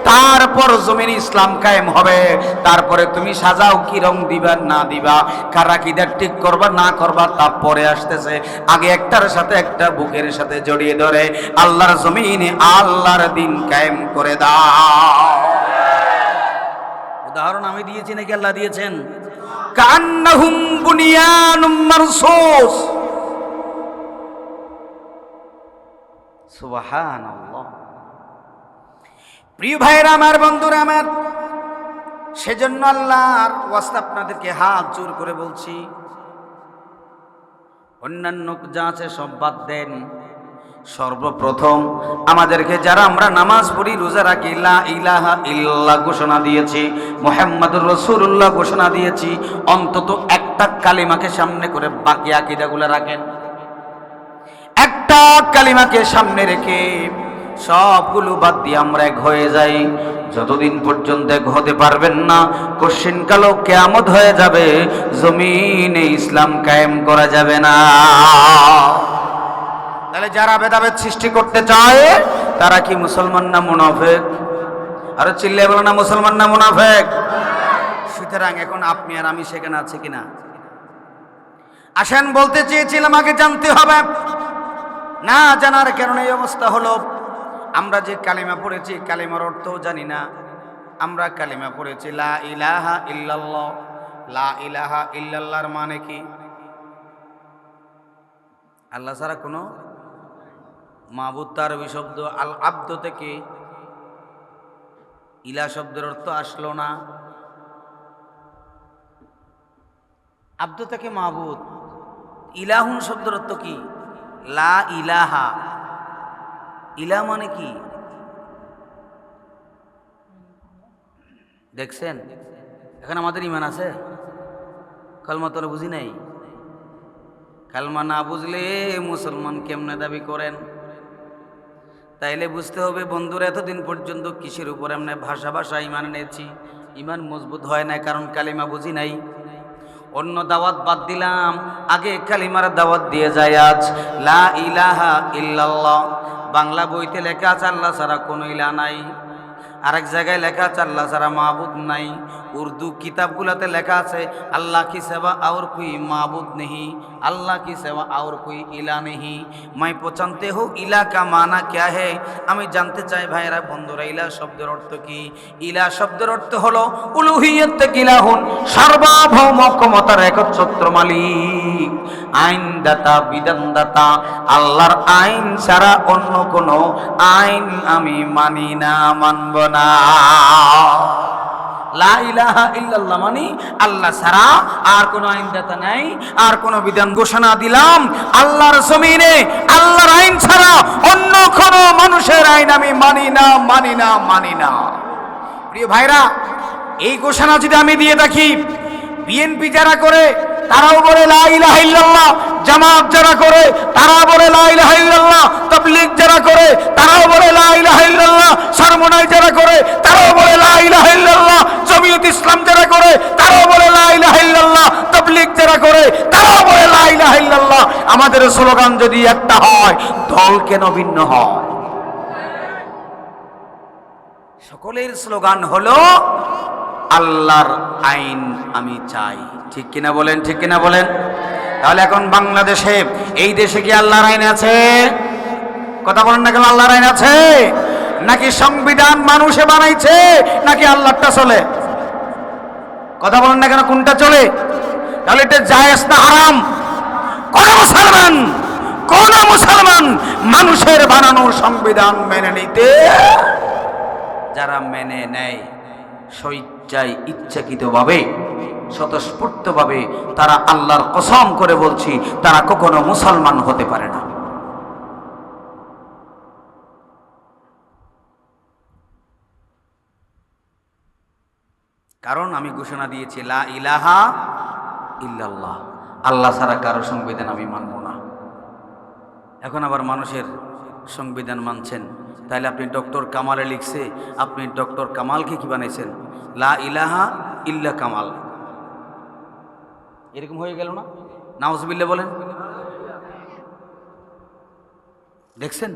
তারপর জমিনে ইসলাম কায়েম হবে। তারপরে তুমি সাজাও কি রং দিবা না দিবা, কার আকীদা ঠিক করবা না করবা তা পরে আসতেছে। আগে একটার সাথে একটা বুকের সাথে জড়িয়ে ধরে আল্লাহর জমিনে আল্লাহর দ্বীন কায়েম করে দাও। উদাহরণ আমি দিয়েছি নাকি আল্লাহ দিয়েছেন? কান্নাহুম বুনিয়ানুম মারসুস। সুবহানাল্লাহ। প্রিয় ভাইরা আমার, বন্ধুরা আমার, সেজন্য আল্লাহর ওয়াস্তে আপনাদেরকে হাত জোর করে বলছি, অন্যান্য যা আছে সব বাদ দেন। সর্বপ্রথম আমাদেরকে যারা আমরা নামাজ পড়ি, রোজা রাখি, লা ইলাহা ইল্লাল্লাহ ঘোষণা দিয়েছি, মুহাম্মাদুর রাসূলুল্লাহ ঘোষণা দিয়েছি, অন্তত একটা কালিমাকে সামনে করে বাকি আকীদাগুলো রাখেন। একটা কালিমাকে সামনে রেখে সবগুলো বাদ দিয়ে আমরা এক হয়ে যাই। যতদিন পর্যন্ত এক হতে পারবেন না, কঠিন কালো কিয়ামত হয়ে যাবে, জমিনে ইসলাম কায়েম করা যাবে না। তাহলে যারা ভেদাভেদ সৃষ্টি করতে চায় তারা কি মুসলমান না মুনাফিক? আরো চিল্লায় বলো না, মুসলমান না মুনাফিক? সুতরাং এখন আপনি আর আমি সেখানে আছি কিনা? আসেন, বলতে চেয়েছিলাম আগে জানতে হবে। না জানার কারণে এই অবস্থা হলো। আমরা যে কালিমা পড়েছি, কালিমার অর্থও জানি না। আমরা কালিমা পড়েছি লা ইলাহা ইল্লাল্লাহ। লা ইলাহা ইল্লাল্লাহর মানে কি? আল্লাহ ছাড়া কোনো মাবুদ। তার আরবি শব্দ আল আব্দ থেকে ইলা শব্দের অর্থ আসলো না। আব্দ থেকে মাবুদ। ইলাহুন শব্দের অর্থ কি? লা ইলাহা। ইলা মানে কি? দেখছেন, এখন আমাদের ইমান আছে, কালমা তো বুঝি নাই। কালমা না বুঝলে মুসলমান কেমনে দাবি করেন? তাইলে বুঝতে হবে বন্ধুরা, এতদিন পর্যন্ত কিসের উপর আমরা ভাষা ইমান এনেছি? ইমান মজবুত হয় না, কারণ কালিমা বুঝি নাই। অন্য দাওয়াত বাদ দিলাম, আগে কালিমার দাওয়াত দিয়ে যায়। আজ লা ইলাহা ইল্লাল্লাহ, বাংলা বইতে লেখা আছে আল্লাহ ছাড়া কোনো ইলাহ নাই। আরেক জায়গায় লেখা আছে আল্লাহ ছাড়া মাবুদ নাই। উর্দু কিতাবগুলোতে লেখা আছে আল্লাহ কি সেবা और कोई माबूद नहीं, अल्लाह की सेवा और कोई इला नहीं। मैं पूछते हो इला का माना क्या है? আমি জানতে চাই ভাইরা বন্ধুরা, ইলা শব্দের অর্থ কি? ইলা শব্দের অর্থ হলো উলুহিয়ত থেকে ইলাহুন, সার্বভৌম ক্ষমতার একচ্ছত্র মালিক, আইনদাতা বিধানদাতা। আল্লাহর আইন ছাড়া অন্য কোনো আইন আমি মানি না, মানব না। লা ইলাহা ইল্লাল্লাহ মানে আল্লাহ ছাড়া আর কোনো আইনদাতা নাই, আর কোনো বিধান। ঘোষণা দিলাম আল্লাহর জমিনে আল্লাহর আইন ছাড়া অন্য কোনো মানুষের আইন আমি মানি না, মানি না, মানি না। প্রিয় ভাইরা, এই ঘোষণা যদি আমি দিয়ে থাকি, বিএনপি যারা করে তারাও বলে লা ইলাহা ইল্লাল্লাহ, জামাত যারা করে তারা বলে লা ইলাহা ইল্লাল্লাহ, তাবলীগ যারা করে তারাও বলে লা ইলাহা ইল্লাল্লাহ, সরমনাই যারা করে তারাও বলে লা ইলাহা ইল্লাল্লাহ, জমিয়ত ইসলাম যারা করে তারাও বলে লা ইলাহা ইল্লাল্লাহ, তাবলীগ যারা করে তারাও বলে লা ইলাহা ইল্লাল্লাহ। আমাদের স্লোগান যদি একটা হয়, দল কেন ভিন্ন হয়? সকলের স্লোগান হলো আল্লাহর আইন আমি চাই। ঠিক কিনা বলেন? ঠিক কিনা বলেন? তাহলে এখন বাংলাদেশে, এই দেশে কি আল্লাহর আইন আছে? কথা বলেন না কেন? আল্লাহর আইন আছে নাকি সংবিধান মানুষে বানাইছে, নাকি আল্লাহটা চলে? কথা বলেন না কেন? কোনটা চলে? তাহলে এটা জায়েজ না হারাম? কোন মুসলমান মানুষের বানানো সংবিধান মেনে নিতে, যারা মেনে নেয় স্বেচ্ছায় ইচ্ছাকৃতভাবে স্বতঃস্ফূর্তভাবে তারা আল্লাহর কসম করে বলছি, তারা কখনো মুসলমান হতে পারে না। কারণ আমি ঘোষণা দিয়েছি লা ইলাহা ইল্লাল্লাহ, আল্লাহ ছাড়া কারো সংবিধান আমি মানব না। এখন আবার মানুষের সংবিধান মানছেন, তাহলে আপনি ডক্টর কামালে লিখছে, আপনি ডক্টর কামালকে কি বানাইছেন? লা ইলাহা ইল্লা কামাল, এরকম হয়ে গেল না? নাউজুবিল্লাহ বলেন। দেখছেন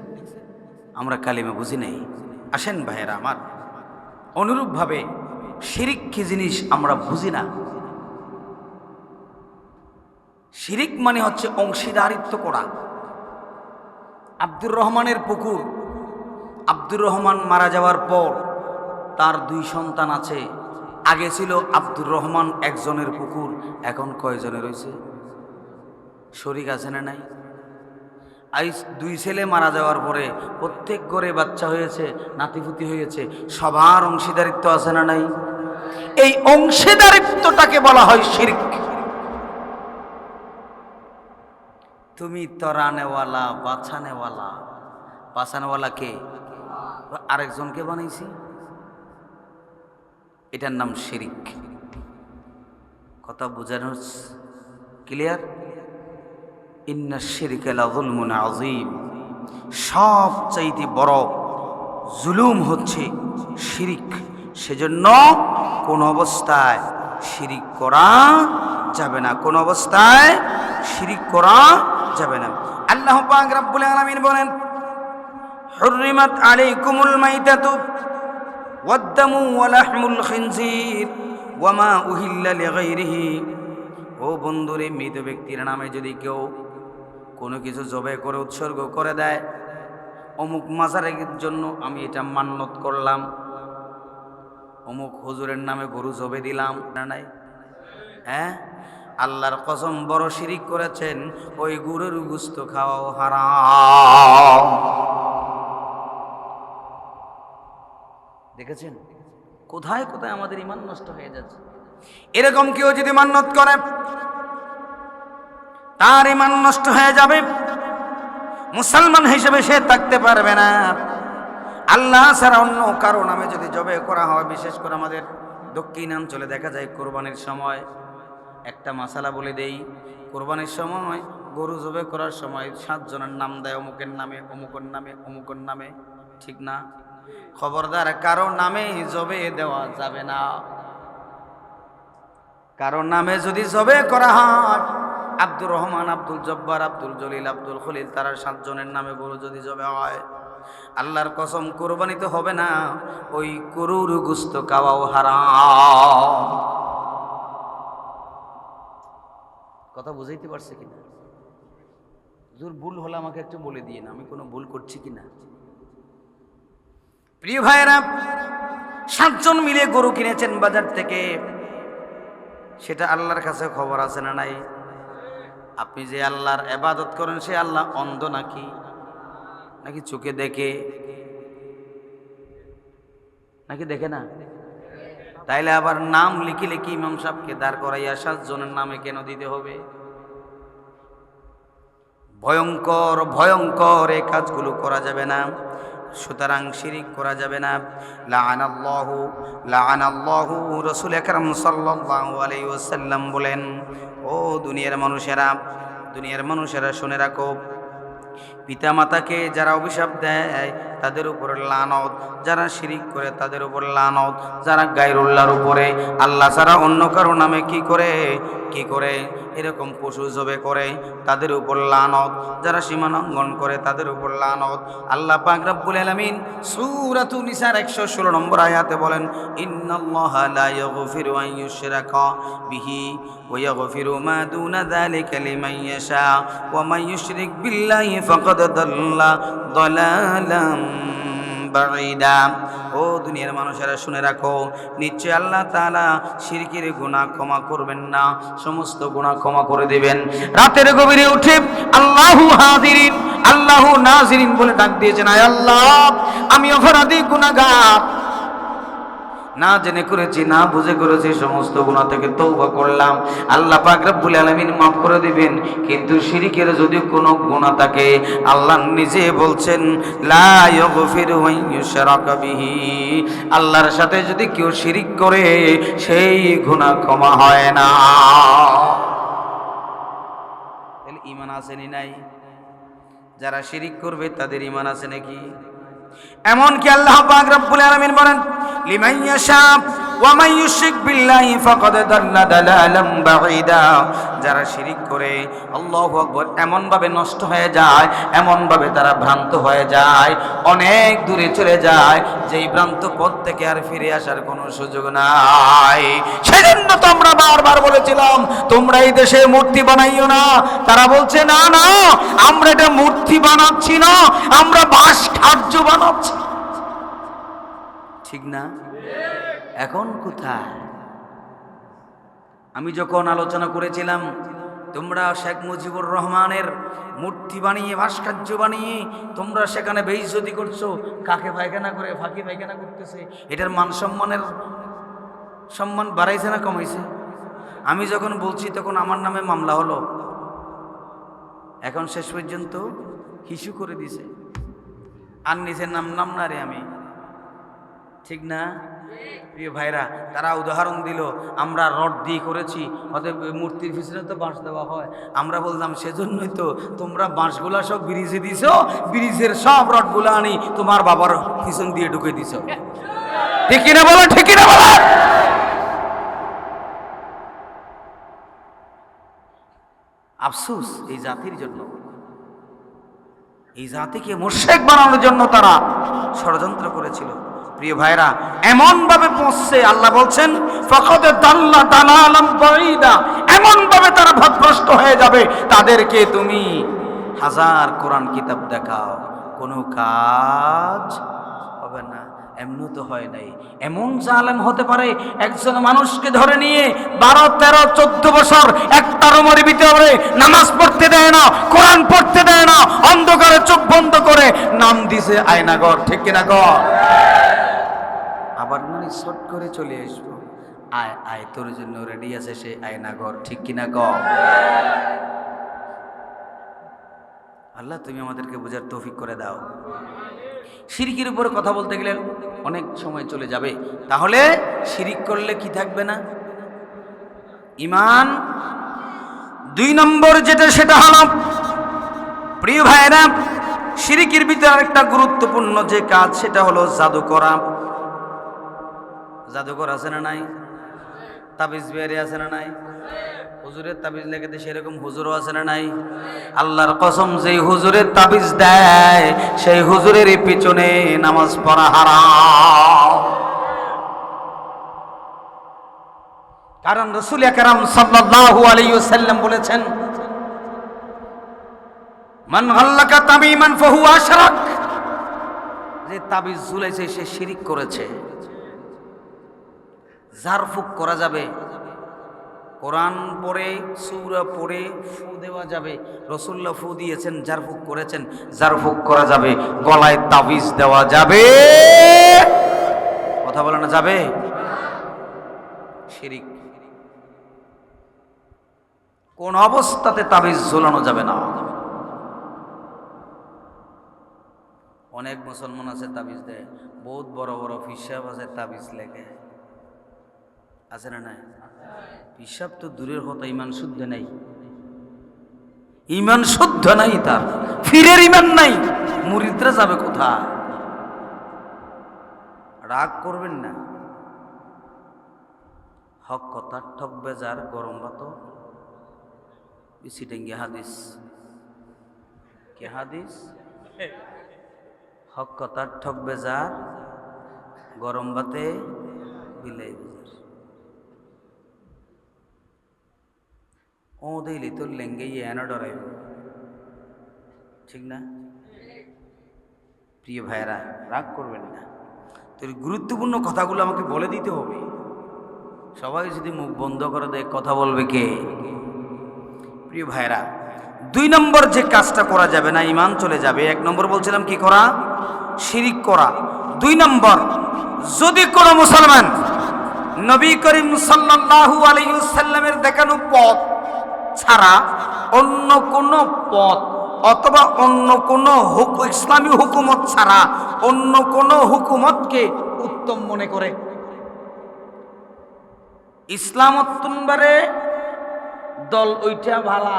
আমরা কালিমা বুঝি নাই। আসেন ভাইয়েরা আমার, অনুরূপভাবে শিরিক কি জিনিস আমরা বুঝি না। শিরিক মানে হচ্ছে অংশীদারিত্ব করা। আব্দুর রহমানের পুকুর, আব্দুর রহমান মারা যাওয়ার পর তার 2 সন্তান আছে। আগে ছিল আব্দুর রহমান একজনের পুকুর, এখন কয়জনের হয়েছে? শরীক আছে না নাই? আজ 2 ছেলে মারা যাওয়ার পরে প্রত্যেক ঘরে বাচ্চা হয়েছে, নাতিপুতি হয়েছে, সবার অংশীদারিত্ব আছে না নাই? এই অংশীদারিত্বটাকে বলা হয় শিরক। তুমি তরানেওয়ালা, বাছানেওয়ালা, বাছানেওয়ালা কে? আরেকজনকে বানাইছি, এটার নাম শিরক। কথা বোঝানো ক্লিয়ার? ইন্না শিরকা লাযুলমুন আযীম, সবচাইতে বড় জুলুম হচ্ছে শিরিক। সেজন্য কোন অবস্থায় শিরিক করা যাবে না, কোন অবস্থায় শিরিক করা যাবে না। আল্লাহ পাক রব্বুল আলামিন বলেন, হুররিমাত আলাইকুমুল মাইতাতু ওয়াদ-দামু ওয়া লাহমুল খিনজির ওয়া মা উহিল্লা লিগাইরিহি। ও বন্ধুরে, মৃত ব্যক্তির নামে যদি কেউ কোনো কিছু জবে করে উৎসর্গ করে দেয়, অমুক মাজারের জন্য আমি এটা মান্নত করলাম, অমুক হুজুরের নামে গরু জবে দিলাম, না নাই? হ্যাঁ, আল্লাহর কসম বড় শিরিক করেছেন, ওই গরুর গোশত খাওয়াও হারাম। দেখেছেন কোথায় কোথায় আমাদের ঈমান নষ্ট হয়ে যাচ্ছে। এরকম কেউ যদি মান্নত করে তার ঈমান নষ্ট হয়ে যাবে, মুসলমান হিসেবে সে থাকতে পারবে না। আল্লাহ ছাড়া অন্য কারো নামে যদি জবে করা হয়, বিশেষ করে আমাদের দক্ষিণাঞ্চলে দেখা যায় কোরবানির সময়, একটা মাসালা বলে দেই, কোরবানির সময় গরু জবে করার সময় 7 জনের নাম দেয়, অমুকের নামে, অমুকের নামে, অমুকের নামে। ঠিক না? খবরদার, কারো নামে জবে দেওয়া যাবে না। কারো নামে যদি জবে করা হয়, আব্দুর রহমান, আব্দুল জব্বার, আব্দুল জলিল, আব্দুল খলিল, তারা 7 জনের নামে গরু যদি জবে হয়, আল্লাহর কসম কোরবানি তো হবে না, ওই গরুর গোশত খাওয়াও হারাম। কথা বুঝাইতে পারছে কিনা? জোর ভুল হলে আমাকে একটু বলে দিয়ে না, আমি কোনো ভুল করছি কিনা। প্রিয় ভাইয়েরা, 7 জন মিলে গরু কিনেছেন বাজার থেকে, সেটা আল্লাহর কাছে খবর আছে না নাই? আপনি যে আল্লাহর ইবাদত করেন, সে আল্লাহ অন্ধ নাকি? নাকি চোখে দেখে? নাকি দেখে না? তাইলে আবার নাম লিখে লিখে ইমাম সাহেবকে দাঁড় করাইয়া 7 জনের নামে কেন দিতে হবে? ভয়ঙ্কর ভয়ঙ্কর এই কাজগুলো করা যাবে না। সুতরাং শিরিক করা যাবে না। লাআনাল্লাহু রাসূল আকরাম সাল্লাল্লাহু আলাইহি ওয়াসাল্লাম বলেন, ও দুনিয়ার মানুষেরা শুনে রাখো, পিতা মাতাকে যারা অভিশাপ দেয় তাদের উপর লানত, যারা শিরিক করে তাদের উপর লানত, যারা গায়রুল্লাহর উপরে, আল্লাহ ছাড়া অন্য কারো নামে কি করে এরকম পশু জবে করে তাদের উপর লানত, যারা সীমালঙ্ঘন করে তাদের উপর লানত। আল্লাহ পাক রব্বুল আলামিন সূরাতুন নিসার 116 নম্বর আয়াতে বলেন, ইন্নাল্লাহা লা ইয়াগফিরু আন ইউশরাকা বিহি ওয়া ইয়াগফিরু মা দুনা যালিকা লিমান ইয়াশা ওয়া মান ইউশরিক বিল্লাহি ফাকাদ দাল্লা দালালাম বাঈদা। ও দুনিয়ার মানুষেরা শুনে রাখো, নিশ্চয় আল্লাহ তাআলা শিরকের গুনাহ ক্ষমা করবেন না, সমস্ত গুনাহ ক্ষমা করে দিবেন। রাতের গভীরে উঠে আল্লাহু হাজিরিন আল্লাহু নাজিরিন বলে ডাক দিয়েছেন, আয় আল্লাহ, আমি অপরাধী গুনাহগার, না জেনে করেছি, না বুঝে করেছি, সমস্ত গুনাহ থেকে তওবা করলাম, আল্লাহ পাক রব্বুল আলামিন মাফ করে দিবেন। কিন্তু শিরকের যদি কোনো গুনাহ থাকে, আল্লাহ নিজে বলছেন লা ইয়াগফিরু ওয়া ইউশরাকা বিহি, আল্লাহর সাথে যদি কেউ শিরিক করে সেই গুনাহ ক্ষমা হয় না। তাহলে ঈমান আছে নি নাই? যারা শিরিক করবে তাদের ঈমান আছে নাকি? এমনকি আল্লাহ পাক রব্বুল আলামিন বলেন লিমান ইয়াশা ওয়া মান ইউশরিক বিল্লাহি ফাকাদ দাল্লা দালালাম বাঈদা, যারা শিরিক করে আল্লাহু আকবার এমন ভাবে নষ্ট হয়ে যায়, এমন ভাবে তারা ভ্রান্ত হয়ে যায়, অনেক দূরে চলে যায়, যেই ভ্রান্ত পথ থেকে আর ফিরে আসার কোনো সুযোগ নাই। সেজন্য তো আমরা বারবার বলেছিলাম তোমরা এই দেশে মূর্তি বানাইও না। তারা বলছে না না, আমরা এটা মূর্তি বানাচ্ছি না, আমরা ভাস্কর্য বানাচ্ছি। ঠিক না? এখন কোথায়? আমি যখন আলোচনা করেছিলাম তোমরা শেখ মুজিবুর রহমানের মূর্তি বানিয়ে ভাস্কর্য বানিয়ে তোমরা সেখানে বেইজ্জতি করছো, কাকে পায়খানা করে ফাঁকি পায়খানা করতেছে, এটার মান সম্মান বাড়াইছে না কমাইছে? আমি যখন বলছি তখন আমার নামে মামলা হলো, এখন শেষ পর্যন্ত হিসু করে দিছে, আর নিজের নাম না রে আমি। ঠিক না প্রিয় ভাইরা? তারা উদাহরণ দিল আমরা রড দিয়ে করেছি, অতএব মূর্তির পিছনে তো বাঁশ দেওয়া হয়। আমরা বললাম সেজন্যই তো তোমরা বাঁশগুলা সব ব্রিজে দিছ, ব্রিজের সব রডগুলা আনি তোমার বাবার পিছন দিয়ে ঢুকে দিছ। ঠিক কিনা বলো? ঠিক কিনা বলো? আফসোস এই জাতির জন্য, এই জাতিকে মুশরিক বানানোর জন্য তারা ষড়যন্ত্র করেছিল। প্রিয় ভাইরা, এমন ভাবে পৌঁছছে, আল্লাহ বলছেন ফাকাদ দাল্লা দালালাম বাঈদা, এমন ভাবে তারা পথভ্রষ্ট হয়ে যাবে, তাদেরকে তুমি হাজার কোরআন কিতাব দেখাও, কোনো কাজ হবে না। এমন তো হয় নাই। এমন জালেম হতে পারে একজন মানুষকে ধরে নিয়ে 12, 13, 14 বছর একটা রুমের ভিতরে নামাজ পড়তে দেয় না, কোরআন পড়তে দেয় না, অন্ধকারে চোখ বন্ধ করে নাম দিছে আয়নাঘর। ঠিক কিনা গো? আবার মানে শর্ট করে চলে আসবো, আয় আয় তোর জন্য রেডি আছে সে আয়নাঘর। ঠিক কিনা গো? আল্লাহ তুমি আমাদেরকে বোঝার তৌফিক করে দাও। শিরকের উপরে কথা বলতে গেলে অনেক সময় চলে যাবে। তাহলে শিরিক করলে কি থাকবে না? ঈমান। 2 নম্বর যেটা, সেটা হলো প্রিয় ভাইরা, শিরকের ভিতরে আরেকটা গুরুত্বপূর্ণ যে কাজ, সেটা হলো জাদু করা। জাদুকর আছে না নাই? তাবিজ বেরে আছে না নাই? হুজুরের তাবিজ লেগে সেরকম হুজুরও আছে না নাই? আল্লাহর কসম, যেই হুজুরের তাবিজ দেয় সেই হুজুরের পিছনে নামাজ পড়া হারাম। কারণ রাসূল আকরাম সাল্লাল্লাহু আলাইহি ওয়াসাল্লাম বলেছেন মান গাল্লাকা তামিমান ফাহুয়া আশরাক, যে তাবিজ ঝুলাইছে সে শিরিক করেছে। ঝাড়ফুঁক করা যাবে, কোরআন পড়ে সূরা পড়ে ফু দেওয়া যাবে, রাসূলুল্লাহ ফু দিয়েছেন, ঝাড়ফুঁক করেছেন, ঝাড়ফুঁক করা যাবে, গলায় তাবিজ দেওয়া যাবে, কথা বলে না যাবে? শিরিক। কোন অবস্থাতে তাবিজ ঝোলানো যাবে না। অনেক মুসলমান আছে তাবিজ দেয়, বহুত বড় বড় হিসাব আছে তাবিজ লেগে আছে না নাই? হিসাব তো দূরের কথা, ইমান শুদ্ধ নাই, ইমান শুদ্ধ নাই, তার ফিরের ইমান নাই, মুরিদরা যাবে কোথায়? রাগ করবেন না, হক কথা ঠকবে যার গরম ভাত সিটেঙ্গে হাদিস। কে হাদিস? হক কথা ঠকবে যার গরম ভাতে বিলাই ও দিলি তোর লেঙ্গে এনে ডরাইব। ঠিক না প্রিয় ভাইরা? রাগ করবেন না, তোর গুরুত্বপূর্ণ কথাগুলো আমাকে বলে দিতে হবে। সবাই যদি মুখ বন্ধ করে দেয় কথা বলবে কে? প্রিয় ভাইরা, 2 নম্বর যে কাজটা করা যাবে না, ঈমান চলে যাবে। 1 নম্বর বলছিলাম কি করা? শিরিক করা। 2 নম্বর, যদি কোনো মুসলমান নবী করিম সাল্লাল্লাহু আলাইহি ওয়াসাল্লামের দেখানো পথ ছাড়া অন্য কোন পথ অথবা অন্য কোন ইসলামী হুকুমত ছাড়া অন্য কোন হুকুমতকে উত্তম মনে করে। ইসলামত্তনবারে দল ওইটা ভালা,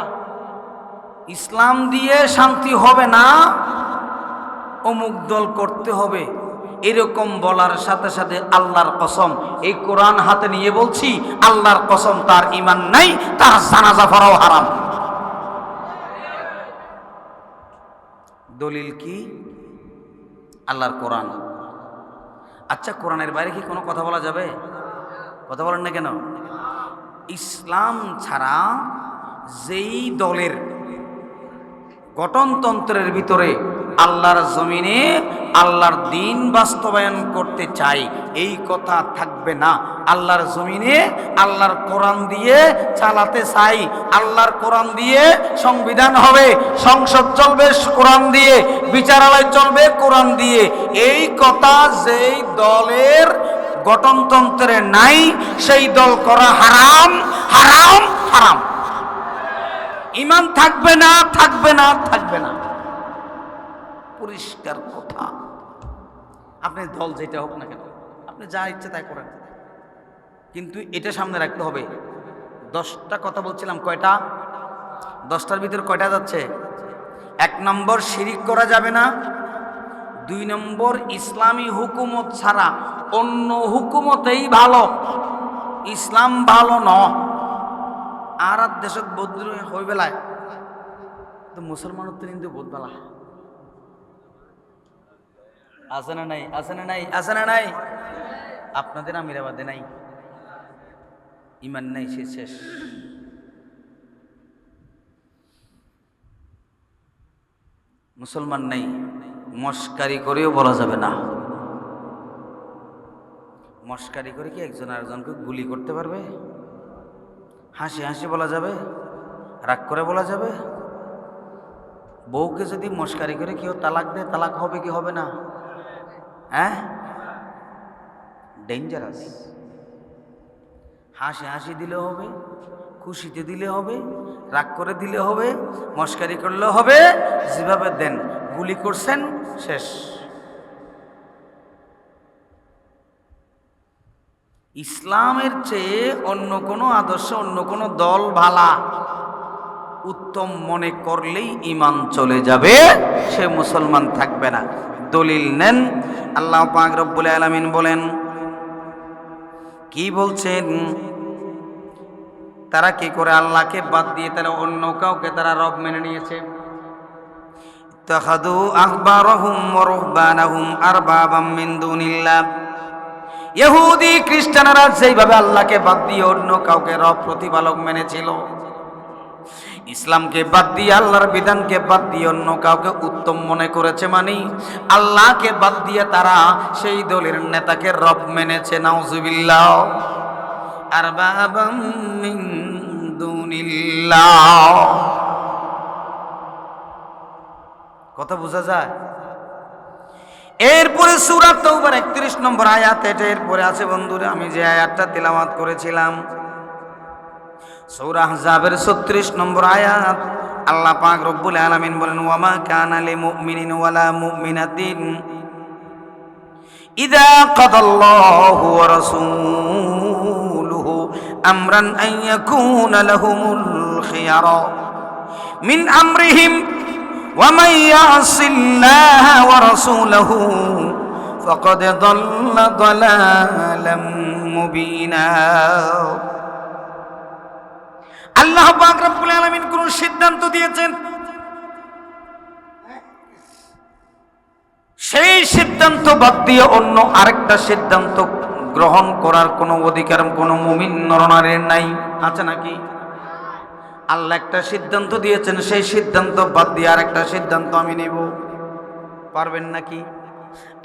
ইসলাম দিয়ে শান্তি হবে না, অমুক দল করতে হবে, এরকম বলার সাথে সাথে আল্লাহর কসম, এই কোরআন হাতে নিয়ে বলছি, আল্লাহর কসম তার ঈমান নাই, তার জানাজা পড়াও হারাম। দলিল কি? আল্লাহর কোরআন। আচ্ছা, কোরআনের বাইরে কি কোনো কথা বলা যাবে? কথা বলেন না কেন? ইসলাম ছাড়া যেই দলের গঠনতন্ত্রের ভিতরে আল্লাহর জমিনে আল্লাহর দিন বাস্তবায়ন করতে চাই, এই কথা থাকবে না। আল্লাহর জমিনে আল্লাহর কোরআন দিয়ে চালাতে চাই, আল্লাহর কোরআন দিয়ে সংবিধান হবে, সংসদ চলবে কোরআন দিয়ে, বিচারালয় চলবে কোরআন দিয়ে, এই কথা যেই দলের গঠনতন্ত্রে নাই, সেই দল করা হারাম, হারাম, হারাম। ঈমান থাকবে না, থাকবে না, থাকবে না। পরিষ্কার কথা। আপনি দল যেটা হোক না কেন, আপনি যা ইচ্ছে তাই করেন, কিন্তু এটা সামনে রাখতে হবে। 10টা কথা বলছিলাম, কয়টা? 10টার ভিতরে কয়টা যাচ্ছে? 1 নম্বর, শিরিক করা যাবে না। 2 নম্বর, ইসলামী হুকুমত ছাড়া অন্য হুকুমতেই ভালো, ইসলাম ভালো ন। আর দেশত বদল হয়ে বেলায় তো মুসলমানের তো কিন্তু বোধ বেলা আছে না নাই? আছে না নাই? আছে না নাই? আপনাদের আমিরাবাদে নাই, ইমান নাই, সে শেষ। মুসলমান নাই, মস্কারি করেও বলা যাবে না। মস্কারি করে কি একজন আরেকজনকে গুলি করতে পারবে? হাসি হাসি বলা যাবে? রাগ করে বলা যাবে? বউকে যদি মস্কারি করে কেউ তালাক দেয়, তালাক হবে কি হবে না? হ্যাঁ, ডেঞ্জারাস। হাসি হাসি দিলে হবে, খুশিতে দিলে হবে, রাগ করে দিলে হবে, মস্কারি করলে হবে, যেভাবে দেন। গুলি করছেন, শেষ। ইসলামের চেয়ে অন্য কোনো আদর্শ, অন্য কোনো দল ভালা উত্তম মনে করলেই ঈমান চলে যাবে, সে মুসলমান থাকবে না। দলিল নেন। আল্লাহ পাক রব্বুল আলামিন বলেন, কি বলছেন? তারা কি করে আল্লাহকে বাদ দিয়ে তারা অন্য কাউকে তারা রব মেনে নিয়েছে। ইত্তাখাযু আহবারহুম ওয়া রুহবানাহুম আরবাবাম মিন দুনিল্লাহ। ইহুদি খ্রিস্টানরা যেইভাবে আল্লাহকে বাদ দিয়ে অন্য কাউকে রব প্রতিপালক মেনেছিল, ইসলামকে বাদ দিয়ে আল্লাহর বিধানকে বাদ দিয়ে অন্য কাউকে উত্তম মনে করেছে, মানে আল্লাহকে বাদ দিয়ে তারা সেই দলের নেতাকে রব মেনেছে। নাউযুবিল্লাহ। আরবাবাম মিন দুনিল্লাহ। কথা বোঝা যায়? এরপরে সূরা তাওবার 31 নম্বর আয়াত, এটা এরপরে আছে বন্ধুরা। আমি যে আয়াতটা তেলাওয়াত করেছিলাম সূরা আহজাবের 36 নম্বর আয়াত, আল্লাহ পাক রব্বুল আলামিন বলেন, ওয়ামা কানা লিমুমিনিন ওয়ালা মুমিনাতিন ইযা কাদাল্লাহু ওয়া রাসূলুহু আমরান আন ইয়াকুনা লাহুমুল খিয়ারা মিন আমরিহিম ওয়া মান ইয়াসিল্লাহা ওয়া রাসূলুহু ফাকাদ দাল্লা দালালাম মুবিনা। আল্লাহ পাক রব্বুল আলামিন কোন সিদ্ধান্ত দিয়েছেন, সেই সিদ্ধান্ত বাদ দিয়ে অন্য আরেকটা সিদ্ধান্ত গ্রহণ করার কোনো অধিকার কোনো মুমিন নরনারীর নাই। আছে নাকি? আল্লাহ একটা সিদ্ধান্ত দিয়েছেন, সেই সিদ্ধান্ত বাদ দিয়ে আরেকটা সিদ্ধান্ত আমি নেব, পারবেন নাকি?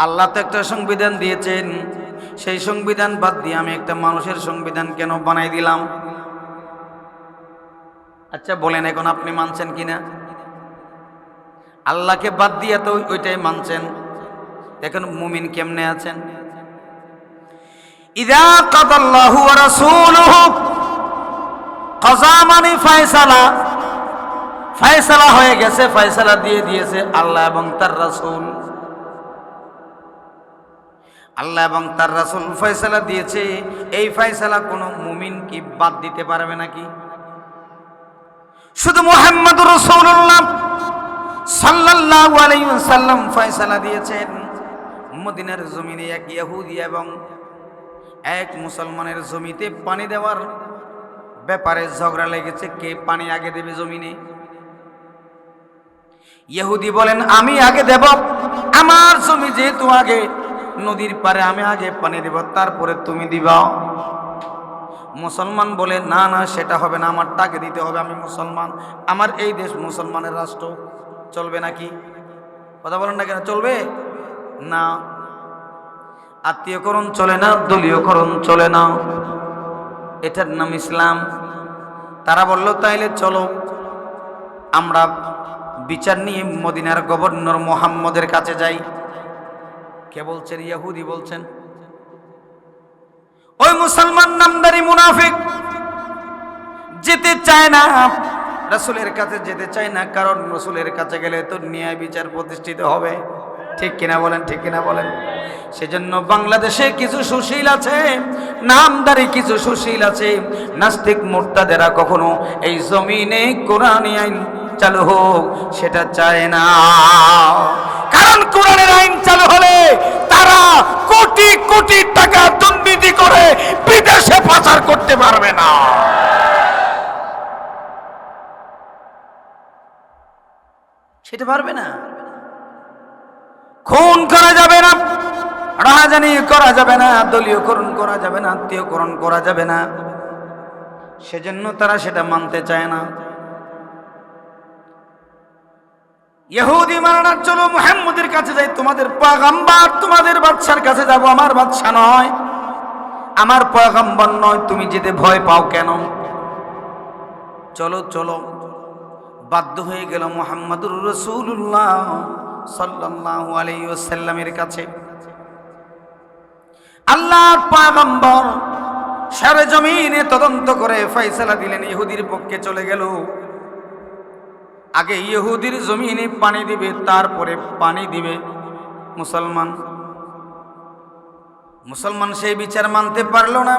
আল্লাহ তো একটা সংবিধান দিয়েছেন, সেই সংবিধান বাদ দিয়ে আমি একটা মানুষের সংবিধান কেন বানাই দিলাম? আচ্ছা বলেন, এখন আপনি মানছেন কিনা? আল্লাহকে বাদ দিয়ে তো ওইটাই মানছেন, এখন মুমিন কেমনে আছেন? ইযা কাদাল্লাহু ওয়া রাসূলুহু, কাযা মানে ফয়সালা, ফয়সালা হয়ে গেছে, ফয়সালা দিয়ে দিয়েছে আল্লাহ এবং তার রাসূল। আল্লাহ এবং তার রাসূল ফয়সালা দিয়েছে, এই ফয়সালা কোনো মুমিন কি বাদ দিতে পারবে নাকি? শুধু মুহাম্মদুর রাসূলুল্লাহ সাল্লাল্লাহু আলাইহি ওয়াসাল্লাম ফয়সালা দিয়েছেন। মদিনার জমিনে এক ইহুদি এবং এক মুসলমানের জমিতে পানি দেওয়ার ব্যাপারে ঝগড়া লেগেছে, কে পানি আগে দেবে জমিনে। ইহুদি বলেন আমি আগে দেব, আমার জমি যেহেতু আগে, নদীর পারে আমি আগে পানি দেব, তারপরে তুমি দিবা। মুসলমান বলে না না, সেটা হবে না, আমার টাকে দিতে হবে, আমি মুসলমান, আমার এই দেশ মুসলমানের রাষ্ট্র, চলবে নাকি? কথা বলেন না কেন, চলবে না। আত্মীয়করণ চলে না, দলীয়করণ চলে না, এটার নাম ইসলাম। তারা বলল তাইলে চলো আমরা বিচার নিয়ে মদিনার গভর্নর মুহাম্মদের কাছে যাই। কে বলছেন? ইহুদি বলছেন। ওই মুসলমান নামদারি মুনাফিক যেতে চায় না, রাসূলের কাছে যেতে চায় না, কারণ রাসূলের কাছে গেলে তো ন্যায় বিচার প্রতিষ্ঠিত হবে। ঠিক কিনা বলেন, ঠিক কিনা বলেন? সেজন্য বাংলাদেশে কিছু সুশীল আছে, নামদারি কিছু সুশীল আছে, নাস্তিক মুরতাদেরা কখনো এই জমিনে কোরআনী আইন চালু হোক সেটা চায় না। কারণ কোরআনের আইন চালু হলে তারা কোটি কোটি টাকা দুর্নীতি করে বিদেশে পাচার করতে পারবে না। সেটা পারবে না। খুন করা যাবে না, রাহাজানি করা যাবে না, দলীয়করণ করা যাবে না, আত্মীয়করণ করা যাবে না, সেজন্য তারা সেটা মানতে চায় না। ইহুদি মারার জন্য মুহাম্মদের কাছে যাই, তোমাদের পয়গম্বর, তোমাদের বাদশার কাছে যাব, আমার বাদশা নয়, আমার পয়গম্বর নয়, তুমি যেতে ভয় পাও কেন? চলো চলো। বাধ্য হয়ে গেল মুহাম্মদুর রাসূলুল্লাহ সাল্লাল্লাহু আলাইহি ওয়াসাল্লামের কাছে। আল্লাহর পয়গম্বর সারা জমিনে তদন্ত করে ফয়সালা দিলেন, ইহুদির পক্ষে চলে গেল। আগে ইহুদির জমিনে পানি দিবে, তারপরে পানি দিবে মুসলমান। মুসলমান সেই বিচার মানতে পারলো না।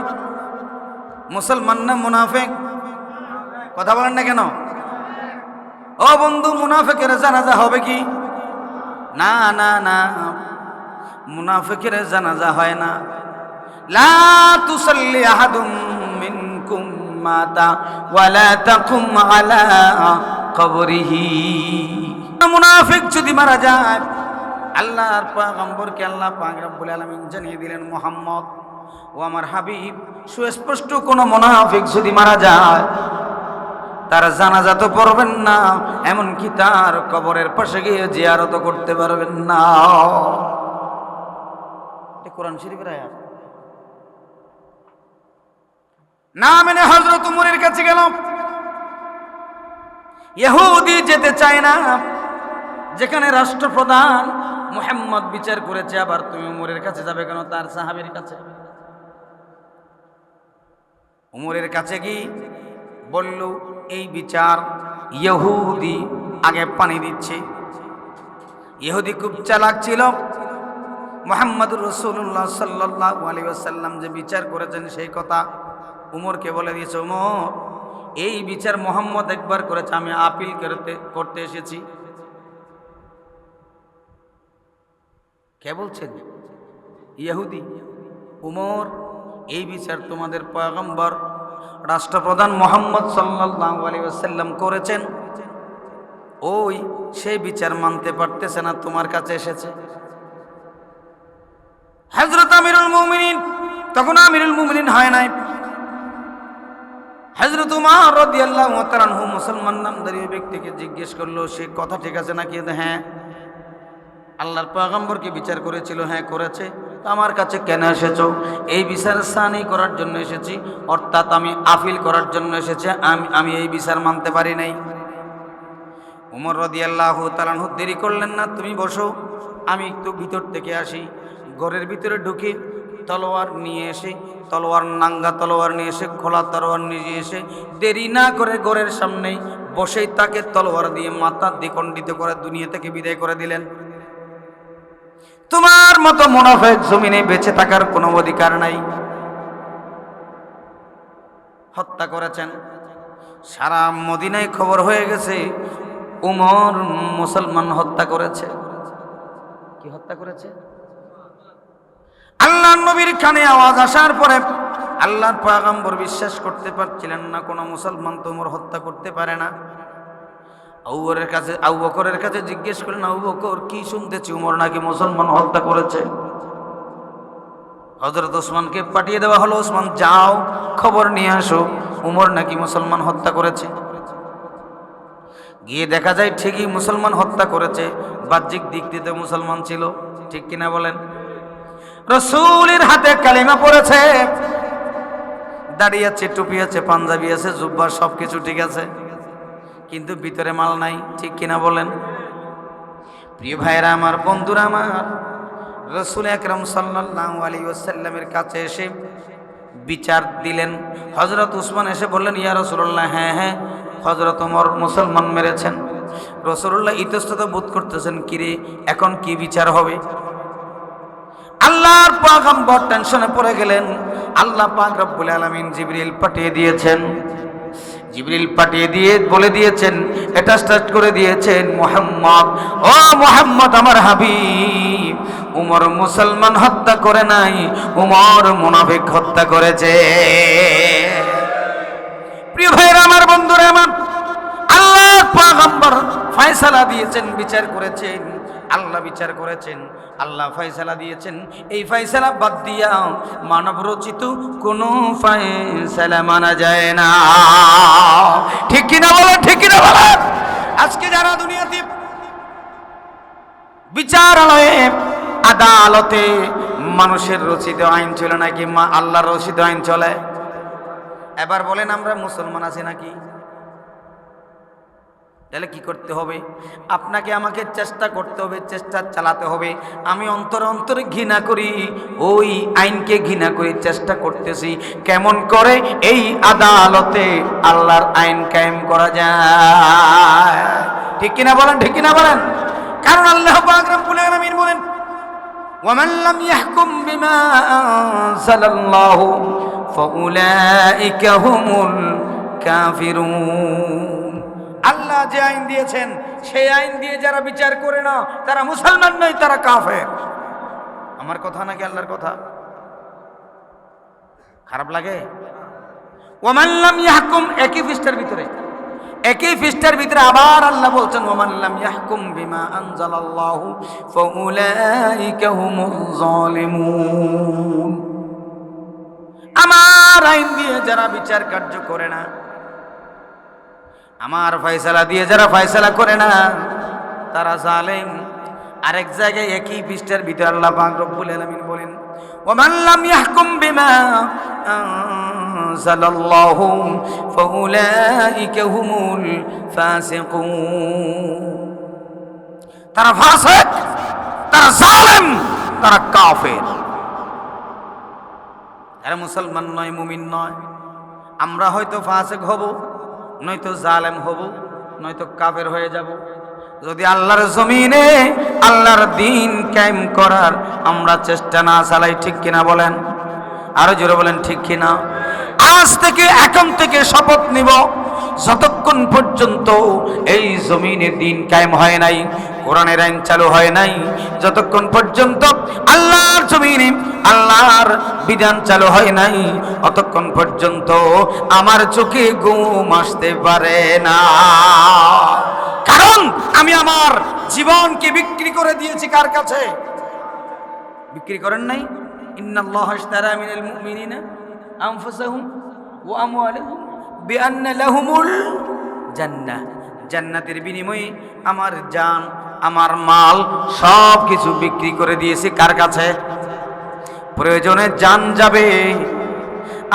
মুসলমান না মুনাফিক? কথা বলেন না কেন? ও বন্ধু, মুনাফিকের জানাজা হবে কি? না না না, মুনাফিকের জানাজা হয় না। লা তুসাল্লি আহাদুম মিনকুম মাতা ওয়ালা তাকুম আলা কবরিহি। মুনাফিক যদি মারা যায়, আল্লাহর পয়গম্বরকে আল্লাহ পাক রব্বুল আলামিন জানিয়ে দিলেন, মুহাম্মদ ও আমার হাবিব, সুস্পষ্ট কোন মুনাফিক যদি মারা যায়, তার জানাজা তো পড়বেন না, এমনকি তার কবরের পাশে গিয়ে জিয়ারত করতে পারবেন না। কোরআন শরীফের আয়াত। না মেনে হযরত উমরের কাছে গেল। ইহুদি যেতে চায় না, যেখানে রাষ্ট্রপ্রধান মুহাম্মদ বিচার করেছে, আবার তুমি উমরের কাছে যাবে কেন? তার সাহাবীর কাছে। উমরের কাছে কি বলল, এই বিচার ইহুদি আগে পানি দিচ্ছে। ইহুদি খুব চালাক ছিল। মুহাম্মদুর রাসূলুল্লাহ সাল্লাল্লাহু আলাইহি ওয়াসাল্লাম যে বিচার করেছেন সেই কথা উমরকে বলে দিয়েছে, উমর এই বিচার মুহাম্মদ একবার করেছে, আমি আপিল করতে এসেছি। কে বলছেন? ইহুদি। উমর এই বিচার তোমাদের পয়গম্বর রাষ্ট্রপ্রধান মুহাম্মদ সাল্লাল্লাহু আলাইহি ওয়াসাল্লাম করেছেন, ওই সেই বিচার মানতে পারতেছে না, তোমার কাছে এসেছে। হযরত আমিরুল মুমিনিন, তখন আমিরুল মুমিনিন হয় নাই, হযরত উমর রাদিয়াল্লাহু তাআলা আনহু মুসলমান নামধারী ব্যক্তিকে জিজ্ঞেস করলো, সে কথা ঠিক আছে নাকি? হ্যাঁ। আল্লাহর পয়গম্বরকে বিচার করেছিল? হ্যাঁ করেছে। তো আমার কাছে কেন এসেছো? এই বিচার সানি করার জন্য এসেছি, অর্থাৎ আমি আপিল করার জন্য এসেছি, আমি এই বিচার মানতে পারি নাই। উমর রাদিয়াল্লাহু তাআলা আনহু দেরি করলেন না, তুমি বসো, আমি একটু ভিতর থেকে আসি। ঘরের ভিতরে ঢুকে তলোয়ার নিয়ে এসে, তলোয়ার নাঙ্গা তলোয়ার নিয়ে এসে, খোলা তলোয়ার নিয়ে এসে দেরি না করে ঘরের সামনেই বসেই তাকে তলোয়ার দিয়ে মাথা দ্বিখণ্ডিত করে দুনিয়া থেকে বিদায় করে দিলেন। তোমার মতো মুনাফিক জমিনে বেঁচে থাকার কোনো অধিকার নাই। হত্যা করেছেন। সারা মদিনায় খবর হয়ে গেছে উমর মুসলমান হত্যা করেছে। কি হত্যা করেছে? আল্লাহর নবীর কানে আওয়াজ আসার পরে আল্লাহর পয়গম্বর বিশ্বাস করতে পারছিলেন না, কোনো মুসলমান তো উমর হত্যা করতে পারে না। আবু বকরের কাছে জিজ্ঞেস করলেন, আবু বকর কি শুনতেছি উমর নাকি মুসলমান হত্যা করেছে? হযরত ওসমানকে পাঠিয়ে দেওয়া হলো, ওসমান যাও খবর নিয়ে আসো উমর নাকি মুসলমান হত্যা করেছে। গিয়ে দেখা যায় ঠিকই মুসলমান হত্যা করেছে, বাহ্যিক দিক দিয়ে মুসলমান ছিল, ঠিক কিনা বলেন? রাসূলের হাতে কালিমা পড়েছে, দাড়ি আছে, টুপি আছে, পাঞ্জাবি আছে, জুব্বা, সবকিছু ঠিক আছে, কিন্তু ভিতরে মাল নাই, ঠিক কিনা বলেন? প্রিয় ভাইরা আমার, বন্ধুরা আমার, রাসূল আকরাম সাল্লাল্লাহু আলাইহি ওয়াসাল্লামের কাছে এসে বিচার দিলেন। হযরত ওসমান এসে বললেন, ইয়া রাসূলুল্লাহ, হ্যাঁ হ্যাঁ হযরত ওমর মুসলমান মেরেছেন। রাসূলুল্লাহ ইতস্তত বোধ করতেছেন, কিরে এখন কি বিচার হবে? আল্লাহর পয়গম্বর টেনশনে পড়ে গেলেন। আল্লাহ পাক রব্বুল আলামিন জিবরিল পাঠিয়ে দিয়েছেন। জিবরিল পাঠিয়ে দিয়ে বলে দিয়েছেন, এটা স্টার্ট করে দিয়েছেন, মুহাম্মদ, ও মুহাম্মদ আমার হাবিব, উমর মুসলমান হত্যা করে নাই, উমর মুনাফিক হত্যা করেছে। প্রিয় ভাইরা আমার, বন্ধুরা আমার, আল্লাহর পয়গম্বর ফয়সালা দিয়েছেন, বিচার করেছেন, আল্লাহ বিচার করেছেন, আল্লাহ ফয়সালা দিয়েছেন। এই ফয়সালা বাদ দিয়া মানব রচিত কোন ফয়সালা মানা যায় না, ঠিক কিনা বলেন? ঠিক কিনা বলেন? আজকে যারা দুনিয়াতে বিচারালয়ে আদালতে মানুষের রচিত আইন চলে নাকি আল্লাহর রচিত আইন চলে? এবার বলেন আমরা মুসলমান আছি নাকি? তাহলে কি করতে হবে? আপনাকে আমাকে চেষ্টা করতে হবে, চেষ্টা চালাতে হবে। আমি অন্তরে অন্তরে ঘৃণা করি, ওই আইনকে ঘৃণা করি, চেষ্টা করতেছি কেমন করে এই আদালতে আল্লাহর আইন কায়েম করা যায়, ঠিক কিনা বলেন? ঠিক কিনা বলেন? কারণ আল্লাহ পাক রব্বুল আলামিন বলেন, ওয়ামান লাম ইয়াহকুম বিমা আনজালাল্লাহু ফাউলাইকা হুমুল কাফিরুন। আল্লাহ যে আইন দিয়েছেন সেই আইন দিয়ে যারা বিচার করে না তারা মুসলমান নয়, তারা কাফের। আমার কথা নাকি আল্লাহর কথা? খারাপ লাগে? ওয়ামান লাম ইয়াহকুম, একই পৃষ্ঠার ভিতরে আবার আল্লাহ বলছেন, ওয়ামান লাম ইয়াহকুম বিমা আনজালাল্লাহু ফাউলাইকা হুমুজ জালিমুন। আমার আইন দিয়ে যারা বিচার কার্য করে না, আমার ফয়সালা দিয়ে যারা ফয়সালা করে না, তারা জালেম। আরেক জায়গায় একই পৃষ্ঠার ভিতরে আল্লাহ পাক রব্বুল আলামিন বলেন, ওয়ামান লাম ইয়াহকুম বিমা আনজালাল্লাহু ফাউলাইকা হুমুল ফাসিকুন। তারা ফাসিক, তারা জালেম, তারা কাফের, তারা মুসলমান নয়, মুমিন নয়। আমরা হয়তো ফাসিক হব, নয়তো জালেম হব, নয়তো কাফের হয়ে যাব, যদি আল্লাহর জমিনে আল্লাহর দ্বীন কায়েম করার আমরা চেষ্টা না চালাই, ঠিক কিনা বলেন? আরো জোরে বলেন, ঠিক কিনা? আজ থেকে, এখন থেকে শপথ নিব, যতক্ষণ পর্যন্ত এই জমিনে দ্বীন কায়েম হয় নাই, কোরআনের আইন চালু হয় নাই, যতক্ষণ পর্যন্ত আল্লাহর জমিনে আল্লাহর বিধান চালু হয় নাই, অতক্ষণ পর্যন্ত আমার চোখে ঘুম আসতে পারে না। কারণ আমি আমার জীবনকে বিক্রি করে দিয়েছি কার কাছে? বিক্রি করেন নাই? ইন্নাল্লাহা ইশতারা মিনাল মুমিনিনা আনফুসাহুম ওয়া আমওয়ালাহুম বিআন্না লাহুমুল জান্নাহ। জান্নাতের বিনিময়ে আমার জান, আমার মাল সব কিছু বিক্রি করে দিয়েছি কার কাছে? প্রয়োজনে জান যাবে,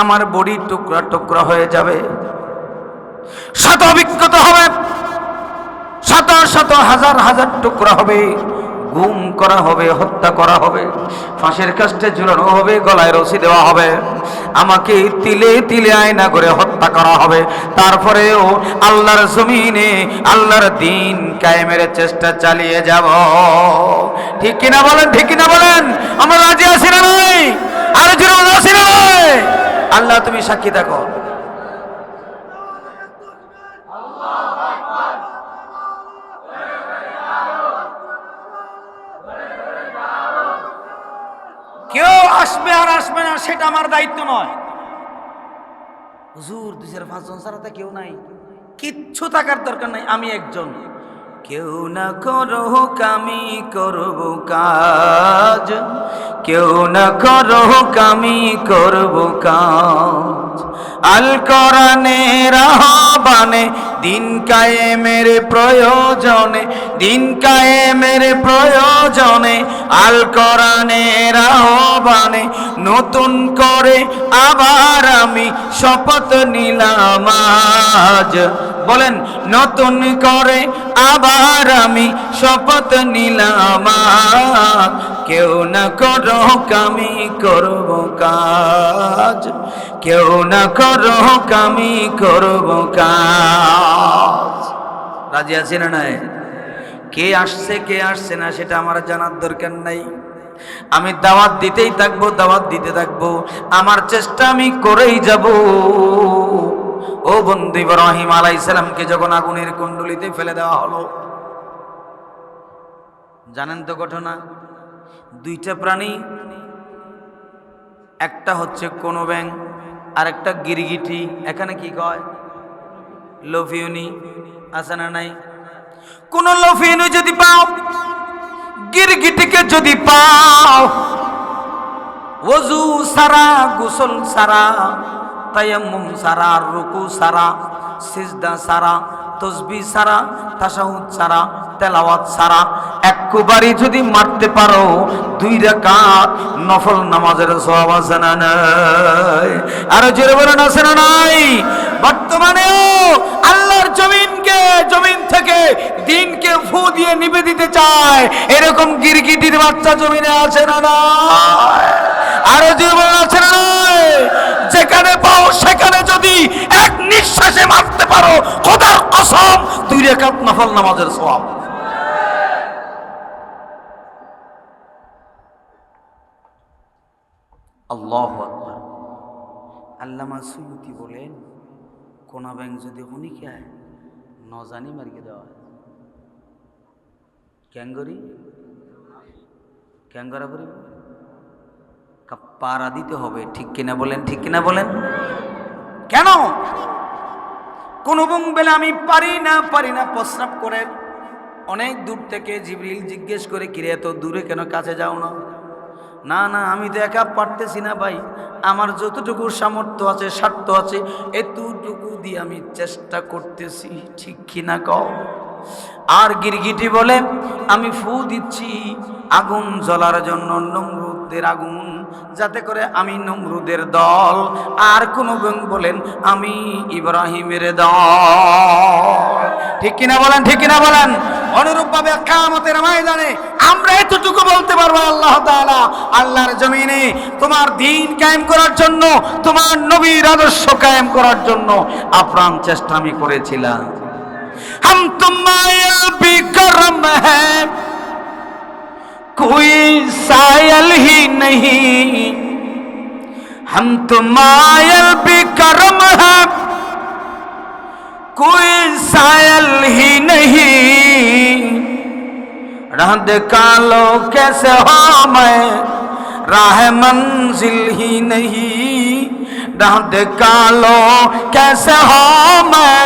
আমার বডি টুকরা টুকরা হয়ে যাবে, শত বিক্ষত হবে, শত শত হাজার হাজার টুকরা হবে, গুম করা হবে, হত্যা করা হবে, ফাঁসের কাস্টে ঝুলানো হবে, গলায় রশি দেওয়া হবে, আমাকে তিলে তিলে আয়না করে হত্যা করা হবে। তারপরেও আল্লাহর জমিনে আল্লাহর দিন কায়েমের চেষ্টা চালিয়ে যাব। ঠিক কিনা বলেন, ঠিক কিনা বলেন? আমরা রাজি আছি না নাই? আরে জোরে বলেন, আছি না নাই? আল্লাহ তুমি সাক্ষী থাকো। কেউ আসবে আর আসবে না সেটা আমার দায়িত্ব নয়। হুজুর 2-5 জন ছাড়া তো কেউ নাই, কিচ্ছু থাকার দরকার নাই, আমি একজন। কেউ না করো আমি করব কাজ, কেউ না করো আমি করব কাজ। আল কোরআনের আহ্বানে দিন কায়েমের প্রয়োজনে, দিন কায়েমের প্রয়োজনে আল কোরআনের আহ্বানে নতুন করে আবার আমি শপথ নিলাম আজ। বলেন, নতুন করে আবার আমি শপথ নিলাম আজ। কেউ না করো আমি করব কাজ, কেউ না করো আমি করব কাজ। রাজি আছি না নাই? কে আসছে কে আসছে না সেটা আমার জানার দরকার নাই। আমি দাওয়াত দিতেই থাকবো, দাওয়াত দিতে থাকবো, আমার চেষ্টা আমি করেই যাব। ও বন্ধু, ইব্রাহিম আলাইহিস সালামকে যখন আগুনের কুণ্ডলিতে ফেলে দেওয়া হলো, জানেন তো ঘটনা? দুইটা প্রাণী, একটা হচ্ছে কোনো ব্যাং আর একটা গিরগিটি। এখানে কি কয়? লফিউনি। আছে না নাই? কোন লফিউনি যদি পাও, গিরগিটিকে যদি পাও, ওযু সারা, গোসল সারা, তায়াম্মুম সারা, রুকু সারা, সিজদা সারা, তাসবিহ সারা, তাশাহুদ সারা, তেলাওয়াত সারা একবারই যদি মারতে পারো, 2 রাকাত নফল নামাজের সওয়াব আছে না নাই? আর জোরে বলেন, আছে না নাই? বর্তমানেও আল্লাহর জমিন থেকে দিনকে ফু দিয়ে নিভে দিতে চায়, এরকম গিরগিটির বাচ্চা জমিনে আছে না নাই? আর জোরে বলেন, আছে না নাই? যেখানে পাও সেখানে যদি এক নিঃশ্বাসে মারতে পারো, খোদার কসম 2 রাকাত নফল নামাজের সওয়াব। আল্লাহু আকবার। আল্লামা সুয়ুতি বলেন, কোনা ব্যাং যদি হুনি খায় ন জানি মারিয়ে দেওয়া হয়। ক্যাঙ্গরি ক্যাঙ্গরা বলি কাপ্পারা দিতে হবে। ঠিক কিনা বলেন, ঠিক কিনা বলেন? কেন? কোন বং বেলা আমি পারি না প্রস্রাব করে অনেক দূর থেকে জিবরিল জিজ্ঞেস করে, কিরে এত দূরে কেন, কাছে যাও না? না না, আমি তো একা পারতেছি না ভাই, আমার যতটুকু সামর্থ্য আছে, স্বার্থ আছে, এতটুকু দিয়ে আমি চেষ্টা করতেছি। ঠিক কিনা কও? আর গিরগিটি বলে, আমি ফু দিচ্ছি আগুন জ্বলার জন্য, নমরুদের আগুন, যাতে করে আমি নমরুদের দল। আর কোন বলেন, আমি ইব্রাহিমের দল। ঠিক কিনা বলেন, ঠিক কিনা বলেন? অনুরূপভাবে কিয়ামতের ময়দানে আমরা এতটুকু বলতে পারবো, আল্লাহ তাআলা আল্লাহর জমিনে তোমার দ্বীন কায়েম করার জন্য, তোমার নবীর আদর্শ কায়েম করার জন্য আপ্রাণ চেষ্টা আমি করেছিলাম। हम तुम्हारे बेकरम है, कोई सायल ही नहीं, हम तुम्हारे बेकरम है, कोई सायल ही नहीं, राह दिखालो कैसे हो मैं, राह मंजिल ही नहीं, राह दिखालो कैसे हो मैं,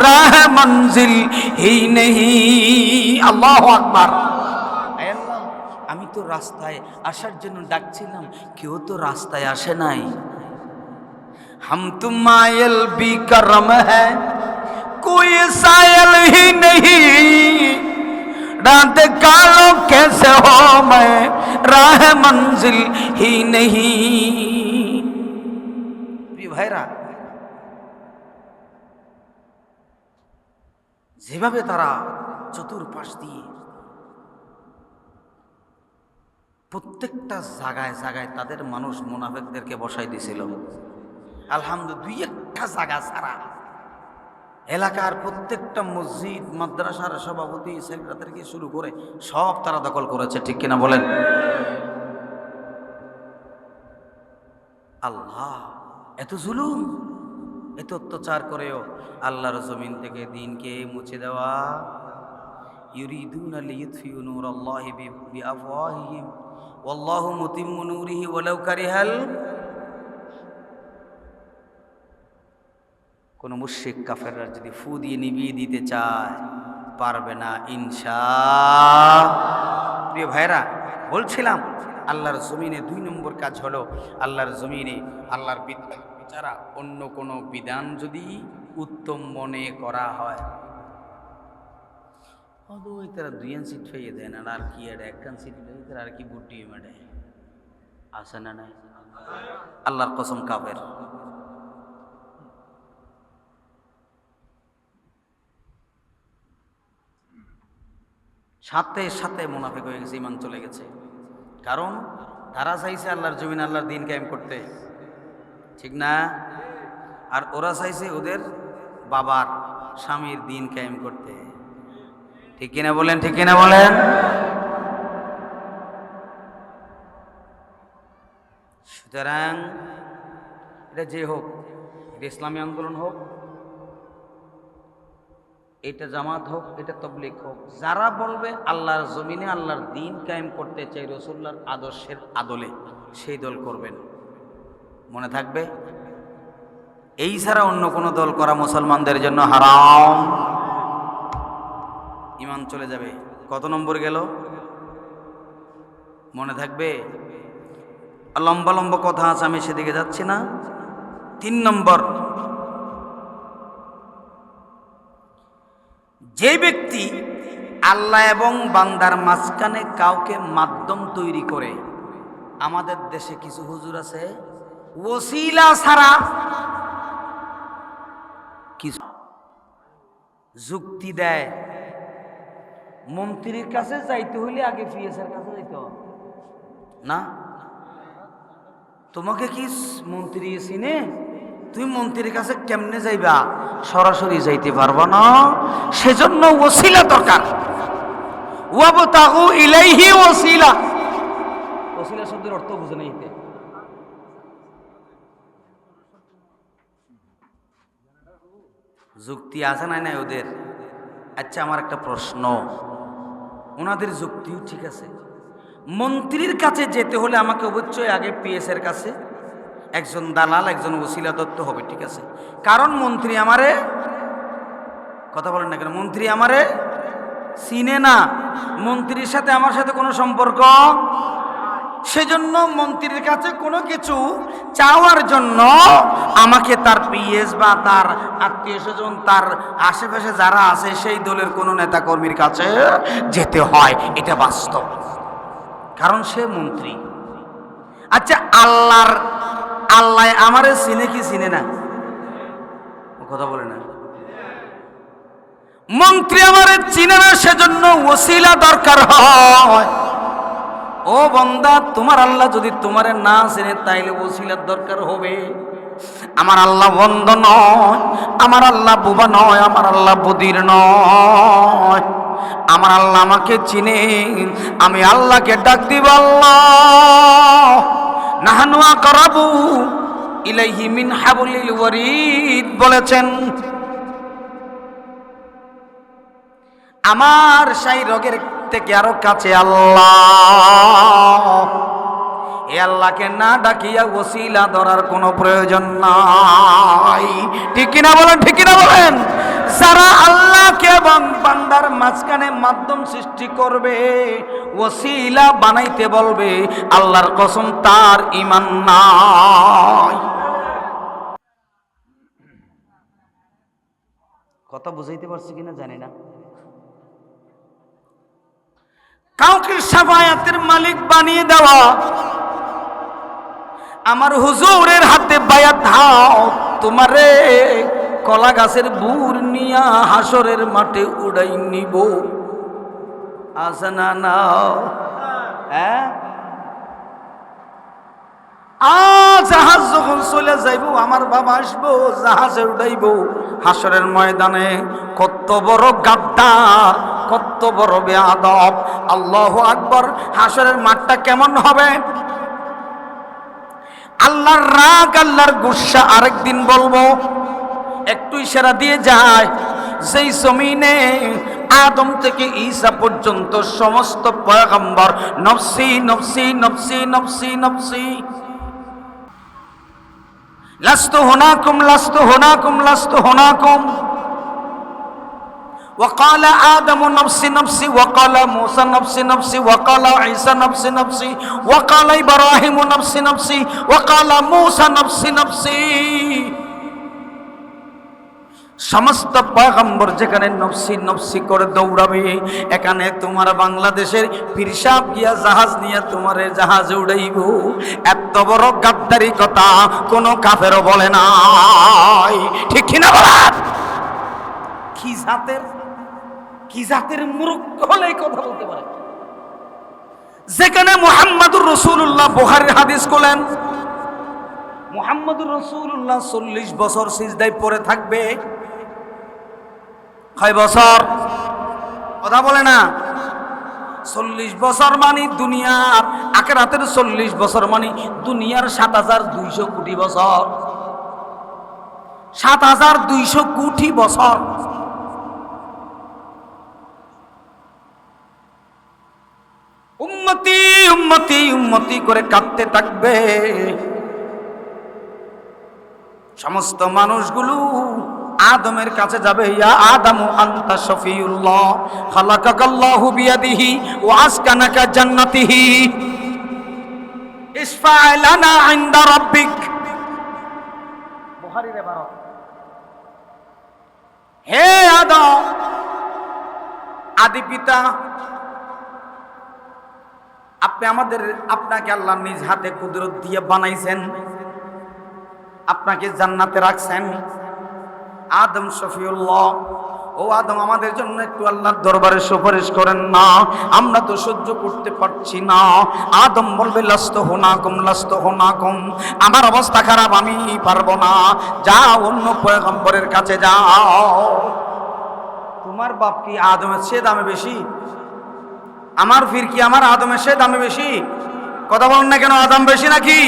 राह मंजिल ही नहीं। আল্লাহু আকবার। আমি তো রাস্তায় আসার জন্য ডাকছিলাম, কেউ তো রাস্তায় আসে নাই। हम तुम्हारे बेकরম है, कोई सायल ही नहीं, रात कालो कैसे हो मैं, राह मंजिल ही नहीं। ভাইরা, যেভাবে তারা চতুর্পাশ দিয়ে প্রত্যেকটা জায়গায় জায়গায় তাদের মানুষ মুনাফিকদেরকে বসাই দিছিল। আলহামদুলিল্লাহ, দুই একটা জায়গা ছাড়া এলাকার প্রত্যেকটা মসজিদ, মাদ্রাসার সভাপতি, সেক্রেটারিকে শুরু করে সব তারা দখল করেছে। ঠিক কিনা বলেন? আল্লাহ, এত জুলুম, এত অত্যাচার করেও আল্লাহর জমিন থেকে দিনকে মুছে দেওয়া। ইউরিদুনা লিইউতফিউ নূরাল্লাহি বিআফওয়াহিহিম ওয়াল্লাহু মুতিম্মু নূরিহি ওয়ালাউ কারিহাল। কোন মুশরিক কাফেররা যদি ফু দিয়ে নিভিয়ে দিতে চায়, পারবে না ইনশাআল্লাহ। প্রিয় ভাইরা, বলছিলাম আল্লাহর জমিনে 2 নম্বর কাজ হলো, আল্লাহর জমিনে আল্লাহর বিচারা অন্য কোনো বিধান যদি উত্তম মনে করা হয়, ওই তারা 2 সিট পেয়ে দেন, আর কি আর 1 সিট পেয়ে তারা আর কি বুটি মেডে আসে না নাই? আল্লাহর কসম, কাফের। সাথে সাথে মুনাফিক হয়ে গেছে, ঈমান চলে গেছে। কারণ তারা চাইছে আল্লাহর জমিন আল্লাহর দিন কায়েম করতে, ঠিক না? আর ওরা চাইছে ওদের বাবার স্বামীর দিন কায়েম করতে। ঠিক কিনা বলেন? ঠিক কিনা বলেন? সুতরাং এটা যে হোক, এটা ইসলামী আন্দোলন হোক, এটা জামাত হোক, এটা তবলিগ হোক, যারা বলবে আল্লাহর জমিনে আল্লাহর দিন কায়েম করতে চাই রাসূলুল্লাহর আদর্শের আদলে, সেই দল করবেন। মনে থাকবে, এই ছাড়া অন্য কোনো দল করা মুসলমানদের জন্য হারাম। ঈমান চলে যাবে। কত নম্বর গেল? মনে থাকবে? লম্বা লম্বা কথা আছে, আমি সেদিকে যাচ্ছি না। 3 নম্বর, যে ব্যক্তি আল্লাহ এবং বান্দার মাঝখানে কাউকে মাধ্যম তৈরি করে, আমাদের দেশে কিছু হুজুর আছে ওসিলা ছাড়া কিছু যুক্তি দেয়। মন্ত্রীর কাছে যাইতে হইলে আগে পিএসের কাছে যাইতে না। তোমাকে কি মন্ত্রী চিনে? তুমি মন্ত্রীর কাছে কেমনে যাইবা? সরাসরি যাইতে পারবা না, সেজন্য ওসিলা দরকার। ওয়াবতাগু ইলাইহি ওসিলা। ওসিলা শব্দের অর্থ বুঝে নাই? যুক্তি আছে না নাই ওদের? আচ্ছা, আমার একটা প্রশ্ন, ওনাদের যুক্তিও ঠিক আছে। মন্ত্রীর কাছে যেতে হলে আমাকে অবশ্যই আগে পিএসের কাছে একজন দালাল, একজন ওসিলা দত্ত হবে, ঠিক আছে? কারণ মন্ত্রী আমারে, কথা বলেন না কেন, মন্ত্রী আমারে চিনে না, মন্ত্রীর সাথে আমার সাথে কোনো সম্পর্ক। সেজন্য মন্ত্রীর কাছে কোনো কিছু চাওয়ার জন্য আমাকে তার পিএস বা তার আত্মীয় স্বজন, তার আশেপাশে যারা আছে সেই দলের কোনো নেতা কর্মীর কাছে যেতে হয়, এটা বাস্তব। কারণ সে মন্ত্রী। আচ্ছা, আল্লাহ আমারে চিনে কি চিনে না? কথা বলে না। মন্ত্রী আমারে চিনে না, সেজন্য ওসিলা দরকার হয়। ও বান্দা, তোমার আল্লাহ যদি তোমারে না চেনে তাইলে ওসিলার দরকার হবে। আমার আল্লাহ বন্ধ নয়, আমার আল্লাহ বোবা নয়, আমার আল্লাহ বদির নয়। আমার আল্লাহ আমাকে চিনে, আমি আল্লাহকে ডাক দিব, আল্লাহ নাহনু আকরাবু ইলাইহি মিন হাবলিল ওয়ারিদ বলেছেন। আমার সেই রোগের থেকে আরো কাছে আল্লাহ। এ আল্লাহকে না ডাকিয়া ওসিলা ধরার কোনো প্রয়োজন নাই। ঠিক কিনা বলেন? ঠিক কিনা বলেন? যারা আল্লাহকে এবং বান্দার মাঝখানে মাধ্যম সৃষ্টি করবে, ওসিলা বানাইতে বলবে, আল্লাহর কসম তার ঈমান নাই। কথা বুঝাইতে পারছি কিনা জানি না। কাউকে শাফায়াতের মালিক বানিয়ে দেওয়া, আমার হুজুরের হাতে বায়াত দাও, তোমারে কলা গাছের বুর নিয়া হাসরের মাঠে উড়াই নিব, আছে না? না, হ্যাঁ, জাহাজ যখন চলে যাইব, আমার বাবা আসবো, জাহাজে উঠাইব হাসরের ময়দানে। কত বড় গাদ্দার, কত বড় বেয়াদব! আল্লাহু আকবার! হাসরের মাঠটা কেমন হবে? আল্লাহর রাগ, আল্লাহর গুসা আরেকদিন বলবো। একটু ইশারা দিয়ে যায়, যেই জমিনে আদম থেকে ঈসা পর্যন্ত সমস্ত পয়গম্বর নফসি নফসি নফসি নফসি নফসি, লাস্তু হুনাকুম লাস্তু হুনাকুম লাস্তু হুনাকুম, وقال آدم نفسي نفسي وقال موسى نفسي نفسي وقال عيسى نفسي نفسي وقال إبراهيم نفسي نفسي وقال موسى نفسي نفسي। সমস্ত পয়গম্বর যেখানে নফসি নফসি করে দৌড়াবে, এখানে তোমার বাংলাদেশের পীর সাহেব গিয়া জাহাজ নিয়ে তোমারে জাহাজে উড়াইব। এত বড় গাদ্দারি কথা কোন কাফেরও বলে নাই, ঠিক কিনা বলেন? কি জাতের মূর্খ হলে এই কথা বলতে পারে? যেখানে মুহাম্মদুর রাসূলুল্লাহ বুখারীর হাদিস বলেন, মুহাম্মদুর রাসূলুল্লাহ 40 বছর সিজদায় পড়ে থাকবে। কয় বছর? কথা বলে না। 40 বছর মানে দুনিয়ার, আখিরাতের 40 বছর মানে দুনিয়ার 7200 কোটি বছর। 7200 কোটি বছর উম্মতি উম্মতি উম্মতি করে কাঁদতে থাকবে। সমস্ত মানুষগুলো আদমের কাছে যাবে, ইয়া আদামু আনতা শফিউল্লাহ খালাকাকাল্লাহু বিয়াদিহি ওয়া আসকানাকা জান্নাতিহি ইশফা লানা ইনদা রাব্বিক। বুখারীর ইবারত। হে আদম, আদি পিতা, আপনাকে আল্লাহ নিজ হাতে কুদরত দিয়ে বানাইছেন, আপনাকে জান্নাতে রাখছেন। আদম শফিউল্লাহ, ও আদম আমাদের জন্য একটু আল্লাহর দরবারে সুপারিশ করেন না, আমরা তো সহ্য করতে পারছি না। আদম বলবে লাস্তু হুনাকুম লাস্তু হুনাকুম, আমার অবস্থা খারাপ, আমি পারবো না। যাও অন্য পয়গম্বরের কাছে যাও। তোমার বাপ কি আদমের চেয়ে দামে বেশি? আমার ফির কি আমার আদমের চেয়ে দামে বেশি? কথা বলেন না কেন? আদম বেশি নাকি?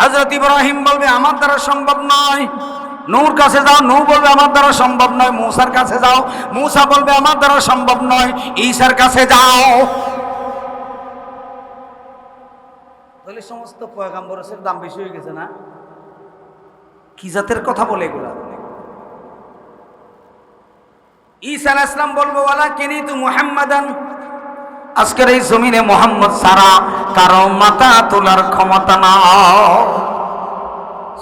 হযরত ইব্রাহিম বলবে আমার দ্বারা সম্ভব নয়। নূর কাছে যাও, নূর বলবে আমার দ্বারা সম্ভব নয়। মূসার কাছে যাও, মূসা বলবে আমার দ্বারা সম্ভব নয়। ঈসার কাছে যাও। তাহলে সমস্ত পয়গম্বরের দাম বেশি হয়ে গেছে না? কি জাতের কথা বলে এগুলা? ঈসা আলাইহিস সালাম বলবো ওয়ালাকিনি তু মুহাম্মাদান, আজকের এই জমিনে মুহাম্মদ ছাড়া কারো মাথা তোলার ক্ষমতা নাই।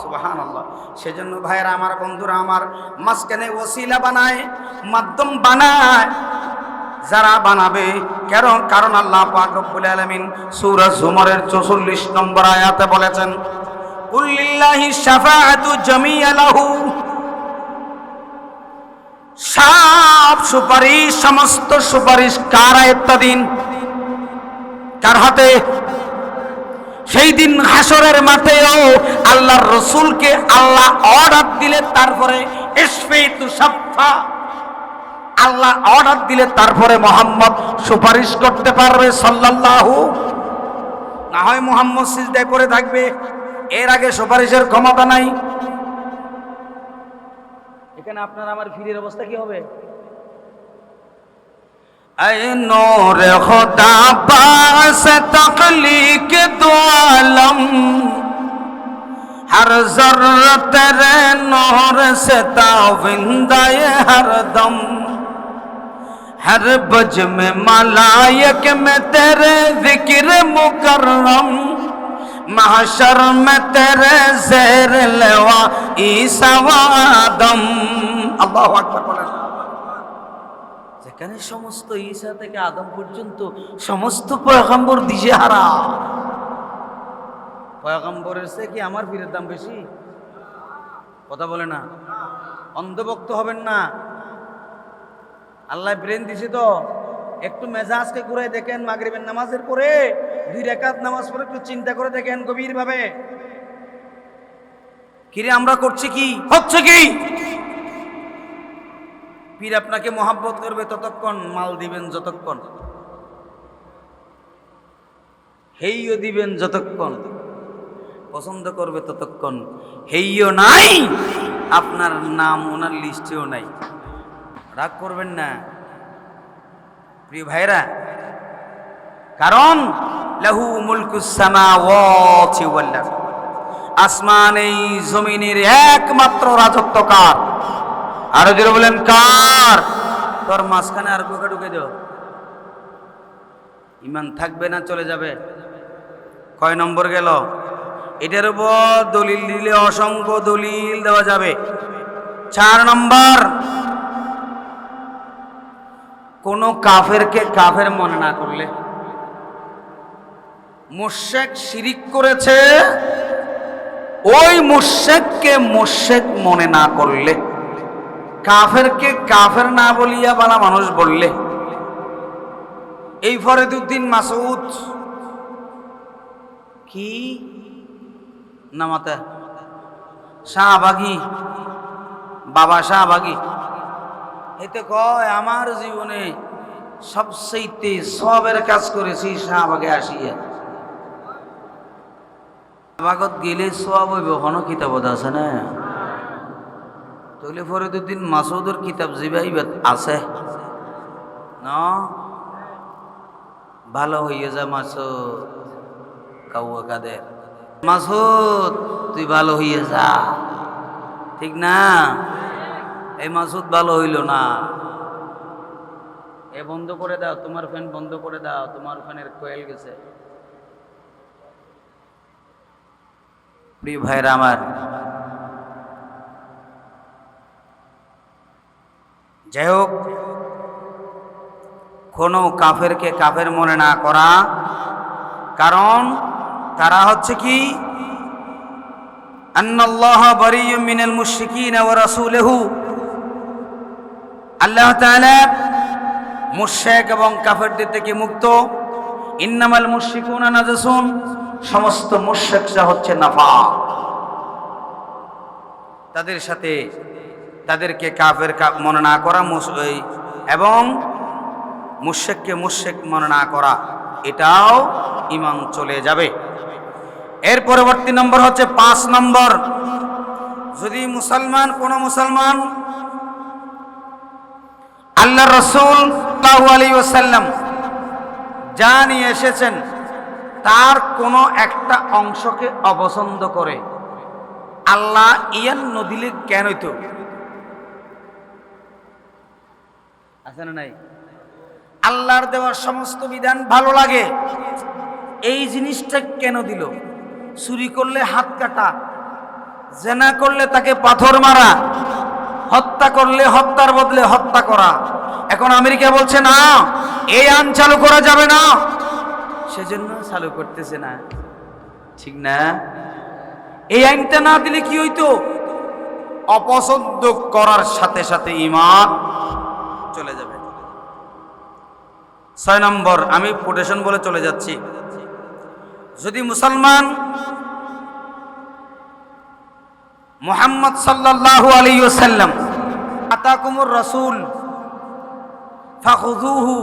সুবহানাল্লাহ। সেজন্য ভাইরা আমার, বন্ধুরা আমার, মাঝখানে ওসিলা বানায়, মাধ্যম বানায় যারা বানাবে। কারণ আল্লাহ পাক রব্বুল আলামিন সূরা জুমারের 44 নম্বর আয়াতে বলেছেন, কুল লিল্লাহি শাফাআতু জামিআ লাহু, সব সুপারিশ, সমস্ত সুপারিশ কার আয়াত্তাধীন? কার হাতে? সেই দিন হাসরের মাঠেও আল্লাহর রাসূলকে আল্লাহ অর্ডার দিলে তারপরে ইশফাইতু শাফা, আল্লাহ অর্ডার দিলে তারপরে মুহাম্মদ সুপারিশ করতে পারবে সাল্লাল্লাহু। না হয় মুহাম্মদ সিজদায় পড়ে থাকবে, এর আগে সুপারিশের ক্ষমতা নাই। এখানে আপনার আমার ফিরের অবস্থা কি হবে? ऐ नूर खुदा बास तख्लीक दो आलम, हर जर्रा तेरे नूर से ताविंदा ये हर दम, हर बज में मलायक में तेरे जिक्र मुकर्रम, महशर में तेरे ज़ेर लवा ईसा व आदम। अल्लाहु আকবার বলেন। যেখানে সমস্ত ঈসা থেকে আদম পর্যন্ত সমস্ত পয়গম্বর দিশেহারা। পয়গম্বরের চেয়ে কি আমার পীরের দাম বেশি? কথা বলে না। অন্ধভক্ত হবেন না। আল্লাহ ব্রেন দিছে তো, একটু মেজাজকে ঘুরে দেখেন, মাগরিবের নামাজের পরে 2 রাকাত নামাজ পড়ে একটু চিন্তা করে দেখেন গভীরভাবে, কিরে আমরা করছি কি, হচ্ছে কি? পীর আপনাকে মহাব্বত করবে ততক্ষণ, মাল দিবেন যতক্ষণ, হেইও দিবেন যতক্ষণ, পছন্দ করবে ততক্ষণ, হেইও নাই, আপনার নাম ওনার লিস্টেও নাই। রাগ করবেন না প্রিয় ভাইরা, কারণ লাহু মুলকুস সামাওয়াতি ওয়াল আরদ, আসমান এই জমিনের একমাত্র রাজত্ব কার? আরো জোরে বলেন কার? তোর মাঝখানে আর কোকা ঢুকে দাও, ইমান থাকবে না চলে যাবে। কয় নম্বর গেল? এটার উপর দলিল দিলে অসংখ্য দলিল দেওয়া যাবে। 4 নম্বর, কোন কাফেরকে কাফের মনে না করলে, মুশরিক শিরিক করেছে, ওই মুশরিককে মুশরিক মনে না করলে, কাফেরকে কাফের না বলিয়া বালা মানুষ বললে। এই ফরিদউদ্দিন মাসউদ কি নামাতে শাহবাগী, বাবা শাহবাগী, এতে কয় আমার জীবনে সবচেয়ে সবের কাজ করেছি শাহবাগে আসিয়া। শাহবাগত গেলে সব হইব, হন কিতাব আছে না? তাহলে ফরিদউদ্দিন মাসউদের কিতাব জিবাইবাত আছে না? ভালো হইয়া যা মাসুদ, কাউয়া কাদের মাসুদ, তুই ভালো হইয়া যা, ঠিক না? এই মাসুদ ভালো হইল না, এ বন্ধ করে দাও, তোমার ফ্যান বন্ধ করে দাও, তোমার ফ্যানের কোয়েল গেছে। প্রিয় ভাইরা আমার, যাই হোক, কোনো কাফেরকে কাফের মনে না করা, কারণ তারা হচ্ছে কি, আন্নাল্লাহ বারিয়্যুম মিনাল মুশরিকিনা ওয়া রাসূলুহু, আল্লাহ তাআলা মুশরিক এবং কাফেরদের থেকে মুক্ত। ইন্নামাল মুশরিকুনা নাজাসুন, সমস্ত মুশরিকরা হচ্ছে নাফাক, তাদের সাথে তাদেরকে কাফের মনে না করা এবং মুশরিককে মুশরিক মনে না করা, এটাও ঈমান চলে যাবে। এর পরবর্তী নম্বর হচ্ছে 5 নম্বর, যদি কোন মুসলমান আল্লাহ রাসূল সাল্লাল্লাহু আলাইহি ওয়াসাল্লাম যা নিয়ে এসেছেন তার কোনো একটা অংশকে অপছন্দ করে, আল্লাহ ইয়ান নদিলে কেন হইতো? আছে না নাই? আল্লাহর দেওয়ার সমস্ত বিধান ভালো লাগে, এই জিনিসটা কেন দিল? চুরি করলে হাত কাটা, জেনা করলে তাকে পাথর মারা, হত্যা করলে হত্যার বদলে হত্যা করা। এখন আমেরিকা বলছে না, এই আইন চালু করা যাবে না, সেজন্য চালু করতেছে না, ঠিক না? এই আইনটা না দিলে কি হইতো? অপছন্দ করার সাথে সাথে ঈমান চলে যাবে। 6 নম্বর, আমি কোটেশন বলে চলে যাচ্ছি, যদি মুসলমান মুহাম্মদ সাল্লাল্লাহু আলাইহি ওয়াসাল্লাম আতাকুমুর রাসূল ফাখুযুহু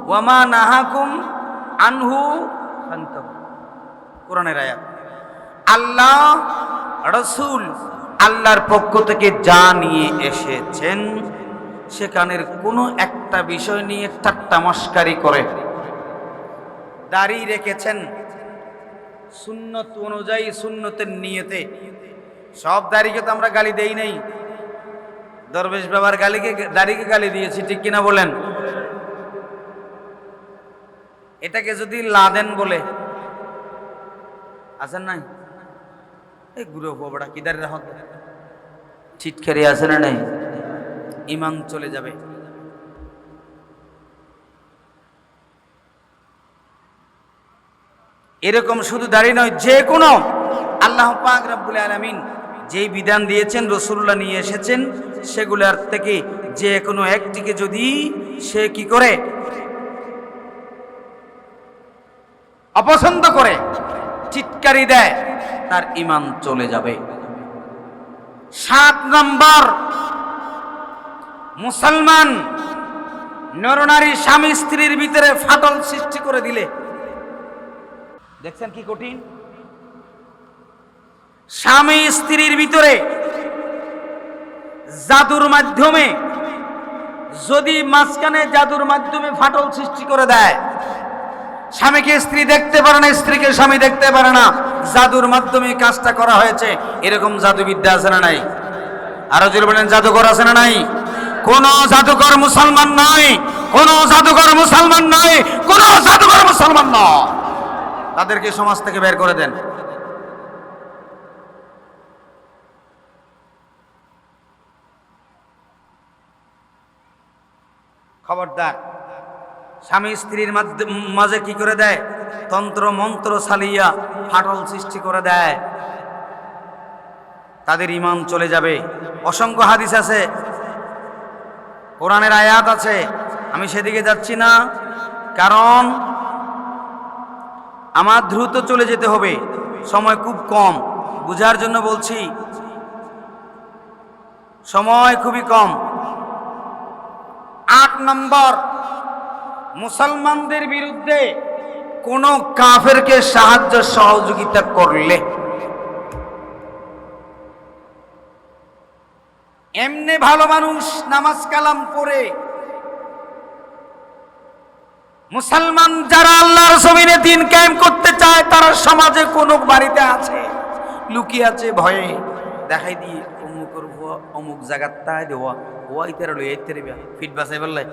ওয়া মা নাহাকুম আনহু ফান্তাহু, কোরআনের আয়াত। আল্লাহ রাসূল আল্লাহর পক্ষ থেকে যা নিয়ে এসেছেন সেখানের কোনো একটা বিষয় নিয়ে ঠাট্টা মশকারি করে, দাড়ি রেখেছেন সুন্নত অনুযায়ী, সুন্নতের নিয়তে, সব দাড়িকে তো আমরা গালি দেই নাই, দরবেশ বাবার দাড়িকে গালি দিয়েছি, ঠিক কিনা বলেন? এটাকে যদি লাদেন বলে, আছেন নাই? এই গুরু বাবাটা কি দাঁড়িয়ে রাখত ছিটখারি আছে না নাই? ঈমান চলে যাবে। এরকম শুধু দাঁড়িয়ে নয়, যে কোনো আল্লাহ পাক রব্বুল আলামিন যেই বিধান দিয়েছেন, রাসূলুল্লাহ নিয়ে এসেছেন, সেগুলোর থেকে যে কোনো একটিকে যদি সে কি করে অপছন্দ করে, চিৎকারি দেয়, তার ঈমান চলে যাবে। 7 নম্বর, মুসলমান নরনারী স্বামী স্ত্রীর ভিতরে ফাটল সৃষ্টি করে দিলে, দেখছেন কি কঠিন, স্বামী স্ত্রীর ভিতরে জাদুর মাধ্যমে, যদি মাঝখানে জাদুর মাধ্যমে ফাটল সৃষ্টি করে দেয়, স্বামীকে স্ত্রী দেখতে পারে না, স্ত্রীকে স্বামী দেখতে পারে না, জাদুর মাধ্যমে কাজটা করা হয়েছে, এরকম জাদুবিদ্যা আছে না নাই? আরো জোরে বলেন, জাদুকর আছে না নাই? কোন জাদুকর মুসলমান নয়, কোন জাদুকর মুসলমান নয়, কোন জাদুকর মুসলমান নয়। তাদেরকে সমাজ থেকে বের করে দেন। খবরদার, স্বামী স্ত্রীর মাঝে কি করে দেয়? তন্ত্র মন্ত্র চালিয়া ফাটল সৃষ্টি করে দেয়, তাদের ঈমান চলে যাবে। অসংখ্য হাদিস আছে, কোরআনের আয়াত আছে, আমি সেদিকে যাচ্ছি না, কারণ আমার দ্রুত চলে যেতে হবে, সময় খুব কম, বুঝার জন্য বলছি, সময় খুবই কম। 8 নম্বর, মুসলমানদের বিরুদ্ধে কোন কাফেরকে সাহায্য সহযোগিতা করলে, এমনি ভালো মানুষ নামাজ কালাম পড়ে, মুসলমান যারা আল্লাহর জমিনে দিন কায়েম করতে চায়, তারা সমাজে কোন বাড়িতে আছে, লুকিয়ে আছে, ভয়ে দেখাই দিয়ে অমুকের অমুক জায়গার তাই দেওয়া ওয়া ইতারে লই ইতারে বিয়া ফিট বাসাই বললে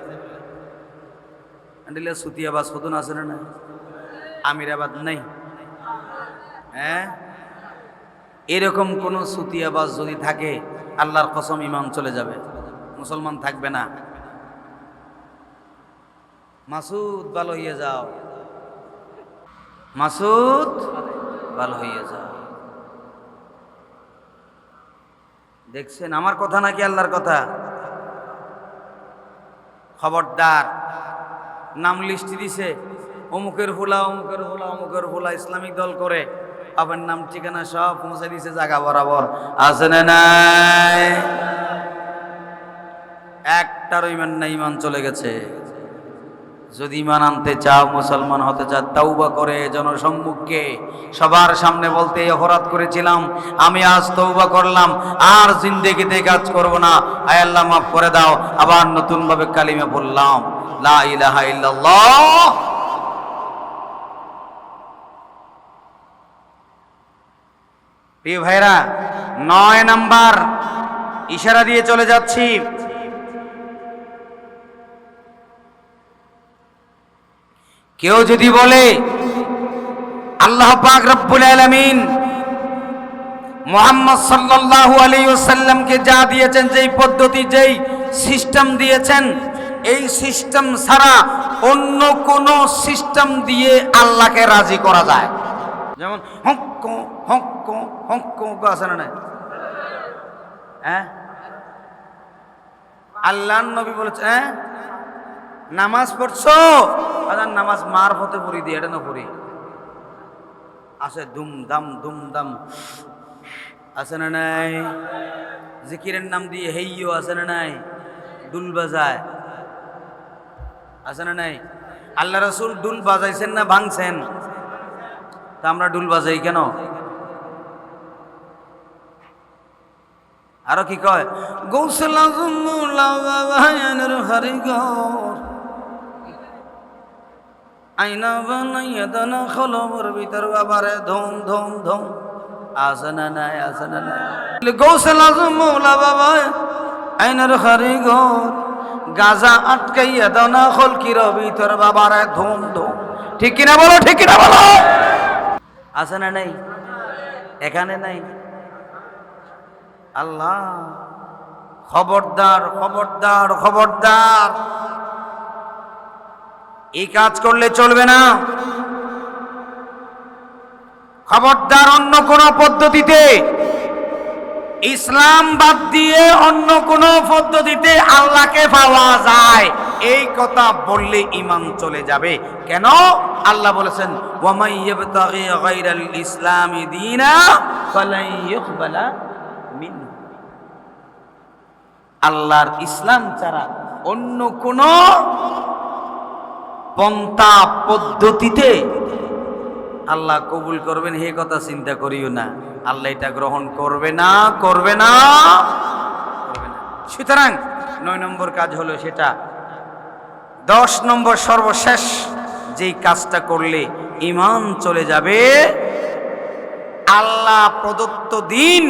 আন্ডিলে সুতিয়াবাজ হতুন আছে না? আমিরাবাদ নাই? হ্যাঁ, এরকম কোন সুতিয়াবাজ যদি থাকে, আল্লাহর কসম ঈমান চলে যাবে, মুসলমান থাকবে না। মাসুদ ভালো হইয়া যাও, মাসুদ ভালো হইয়া যাও। দেখছেন আমার কথা নাকি আল্লাহর কথা? খবরদার, নাম লিস্টি দিছে, অমুকের ফুলা অমুকের ফুলা অমুকের ফুলা, ইসলামিক দল করে, আপনার নাম ঠিকানা সব পৌঁছে দিছে জায়গা বরাবর, আছে না নাই? একটারও ঈমান নাই, ঈমান চলে গেছে। যদি ঈমান আনতে চাও, মুসলমান হতে চাও, তাওবা করে জনসম্মুখে সবার সামনে বলতে, অপরাধ করেছিলাম, আমি আজ তওবা করলাম, আর জিন্দেগিতে কাজ করব না, আয় আল্লাহ মাফ করে দাও, আবার নতুন ভাবে কালিমা পড়লাম, লা ইলাহা ইল্লাল্লাহ। প্রিয় ভাইরা, 9 নাম্বার, ইশারা দিয়ে চলে যাচ্ছি, কেউ যদি বলে আল্লাহ পাক রব্বুল আলামিন মুহাম্মদ সাল্লাল্লাহু আলাইহি ওয়াসাল্লামকে যা দিয়েছেন, যেই পদ্ধতি, যেই সিস্টেম দিয়েছেন, এই সিস্টেম ছাড়া অন্য কোন সিস্টেম দিয়ে আল্লাহকে রাজি করা যায়, যেমন হক হক হক আছে না? হ্যাঁ, আল্লাহর নবী বলেছে, হ্যাঁ নামাজ পড়ছো, আজান নামাজ মার হতে পড়ি দিয়ে, এটা না পড়ি, আছে দুমদাম আছে না নাই? জিকিরের নাম দিয়ে হেইয়ো আছে না নাই? দুল বাজায় আছে না নাই? আল্লাহ রাসূল দুল বাজাইছেন না ভাঙছেন? তা আমরা দুল বাজাই কেন? আরো কি কয়, গৌসুল আযম লাওয়ায়নের হরিগর আইনা বানাইয়া দানা খলবর ভিতর বাবারে ধুম ধুম ধুম, আছে না নাই? আছে না নাই? গৌসুল আযম লাওয়ায় আইনের হরিগর গাজা আটকাইয়া দানা খলকির ভিতর বাবারে ধুম ধুম, ঠিক কিনা বলো, ঠিক কিনা বলো? আছে না নাই? এখানে নাই? আল্লাহ, খবরদার খবরদার খবরদার, এই কাজ করলে চলবে না। খবরদার, অন্য কোন পদ্ধতিতে, ইসলাম বাদ দিয়ে অন্য কোন পদ্ধতিতে আল্লাহকে পাওয়া যায়, এই কথা বললে ঈমান চলে যাবে। কেন? আল্লাহ বলেছেন ওয়ামাই ইয়াবতাগি গায়রাল ইসলামি দীনা ফালান ইউকবালা মিনহু। আল্লাহর ইসলাম ছাড়া অন্য কোন পন্থা পদ্ধতিতে আল্লাহ কবুল করবেন হে কথা চিন্তা করিও না। আল্লাহ এটা গ্রহণ করবে না, করবে না, করবে না। সুতরাং 9 নম্বর কাজ হলো সেটা। 10 নম্বর সর্বশেষ যেই কাজটা করলে ঈমান চলে যাবে, আল্লাহ প্রদত্ত দিন